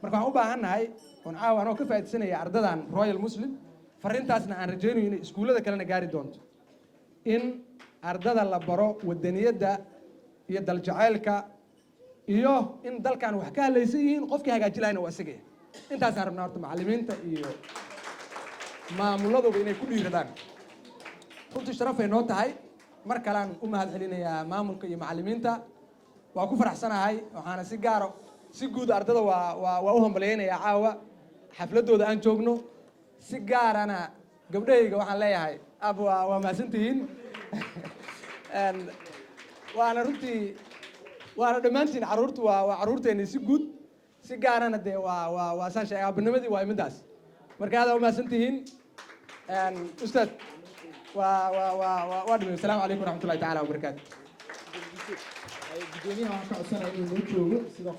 marka waxaan u baahannahay oon caawa anoo ka faa'iideysanaya ardadan Royal Muslim fariintaasna aan rajaynayo inay iskuullada kalena gaari doonto in ardada la baro wadaniyadda iyo daljacaylka iyo in dalkan wax ka halaysan yihiin qofkii hagaajin lahayn waa isaga intaasaan rabnaa horta macallimiinta iyo maamuladuba inay ku dhiiradaan runtii sharafay noo tahay mar kalean u mahad celinayaa maamulka iyo macallimiinta waa ku faraxsanahay waxaana si gaaro si guud ardada waa u hambaleynayaa caawa xafladooda aan joogno si gaarana gabdhahayga waxaan leeyahay ab waa mahadsantihiin waana runtii waana dhammaantiin caruurtu waa caruurteeni si guud si gaarana dee waa saan sheegay aabanimadii waa midaas marka aad waa mahadsantihiin ustaad waa dhimay asalaamu calaykum waraxmatullahi tacaala wabarakaatu
gudoomiyaha waxaan ka codsanayaa inuu noo joogo sidoo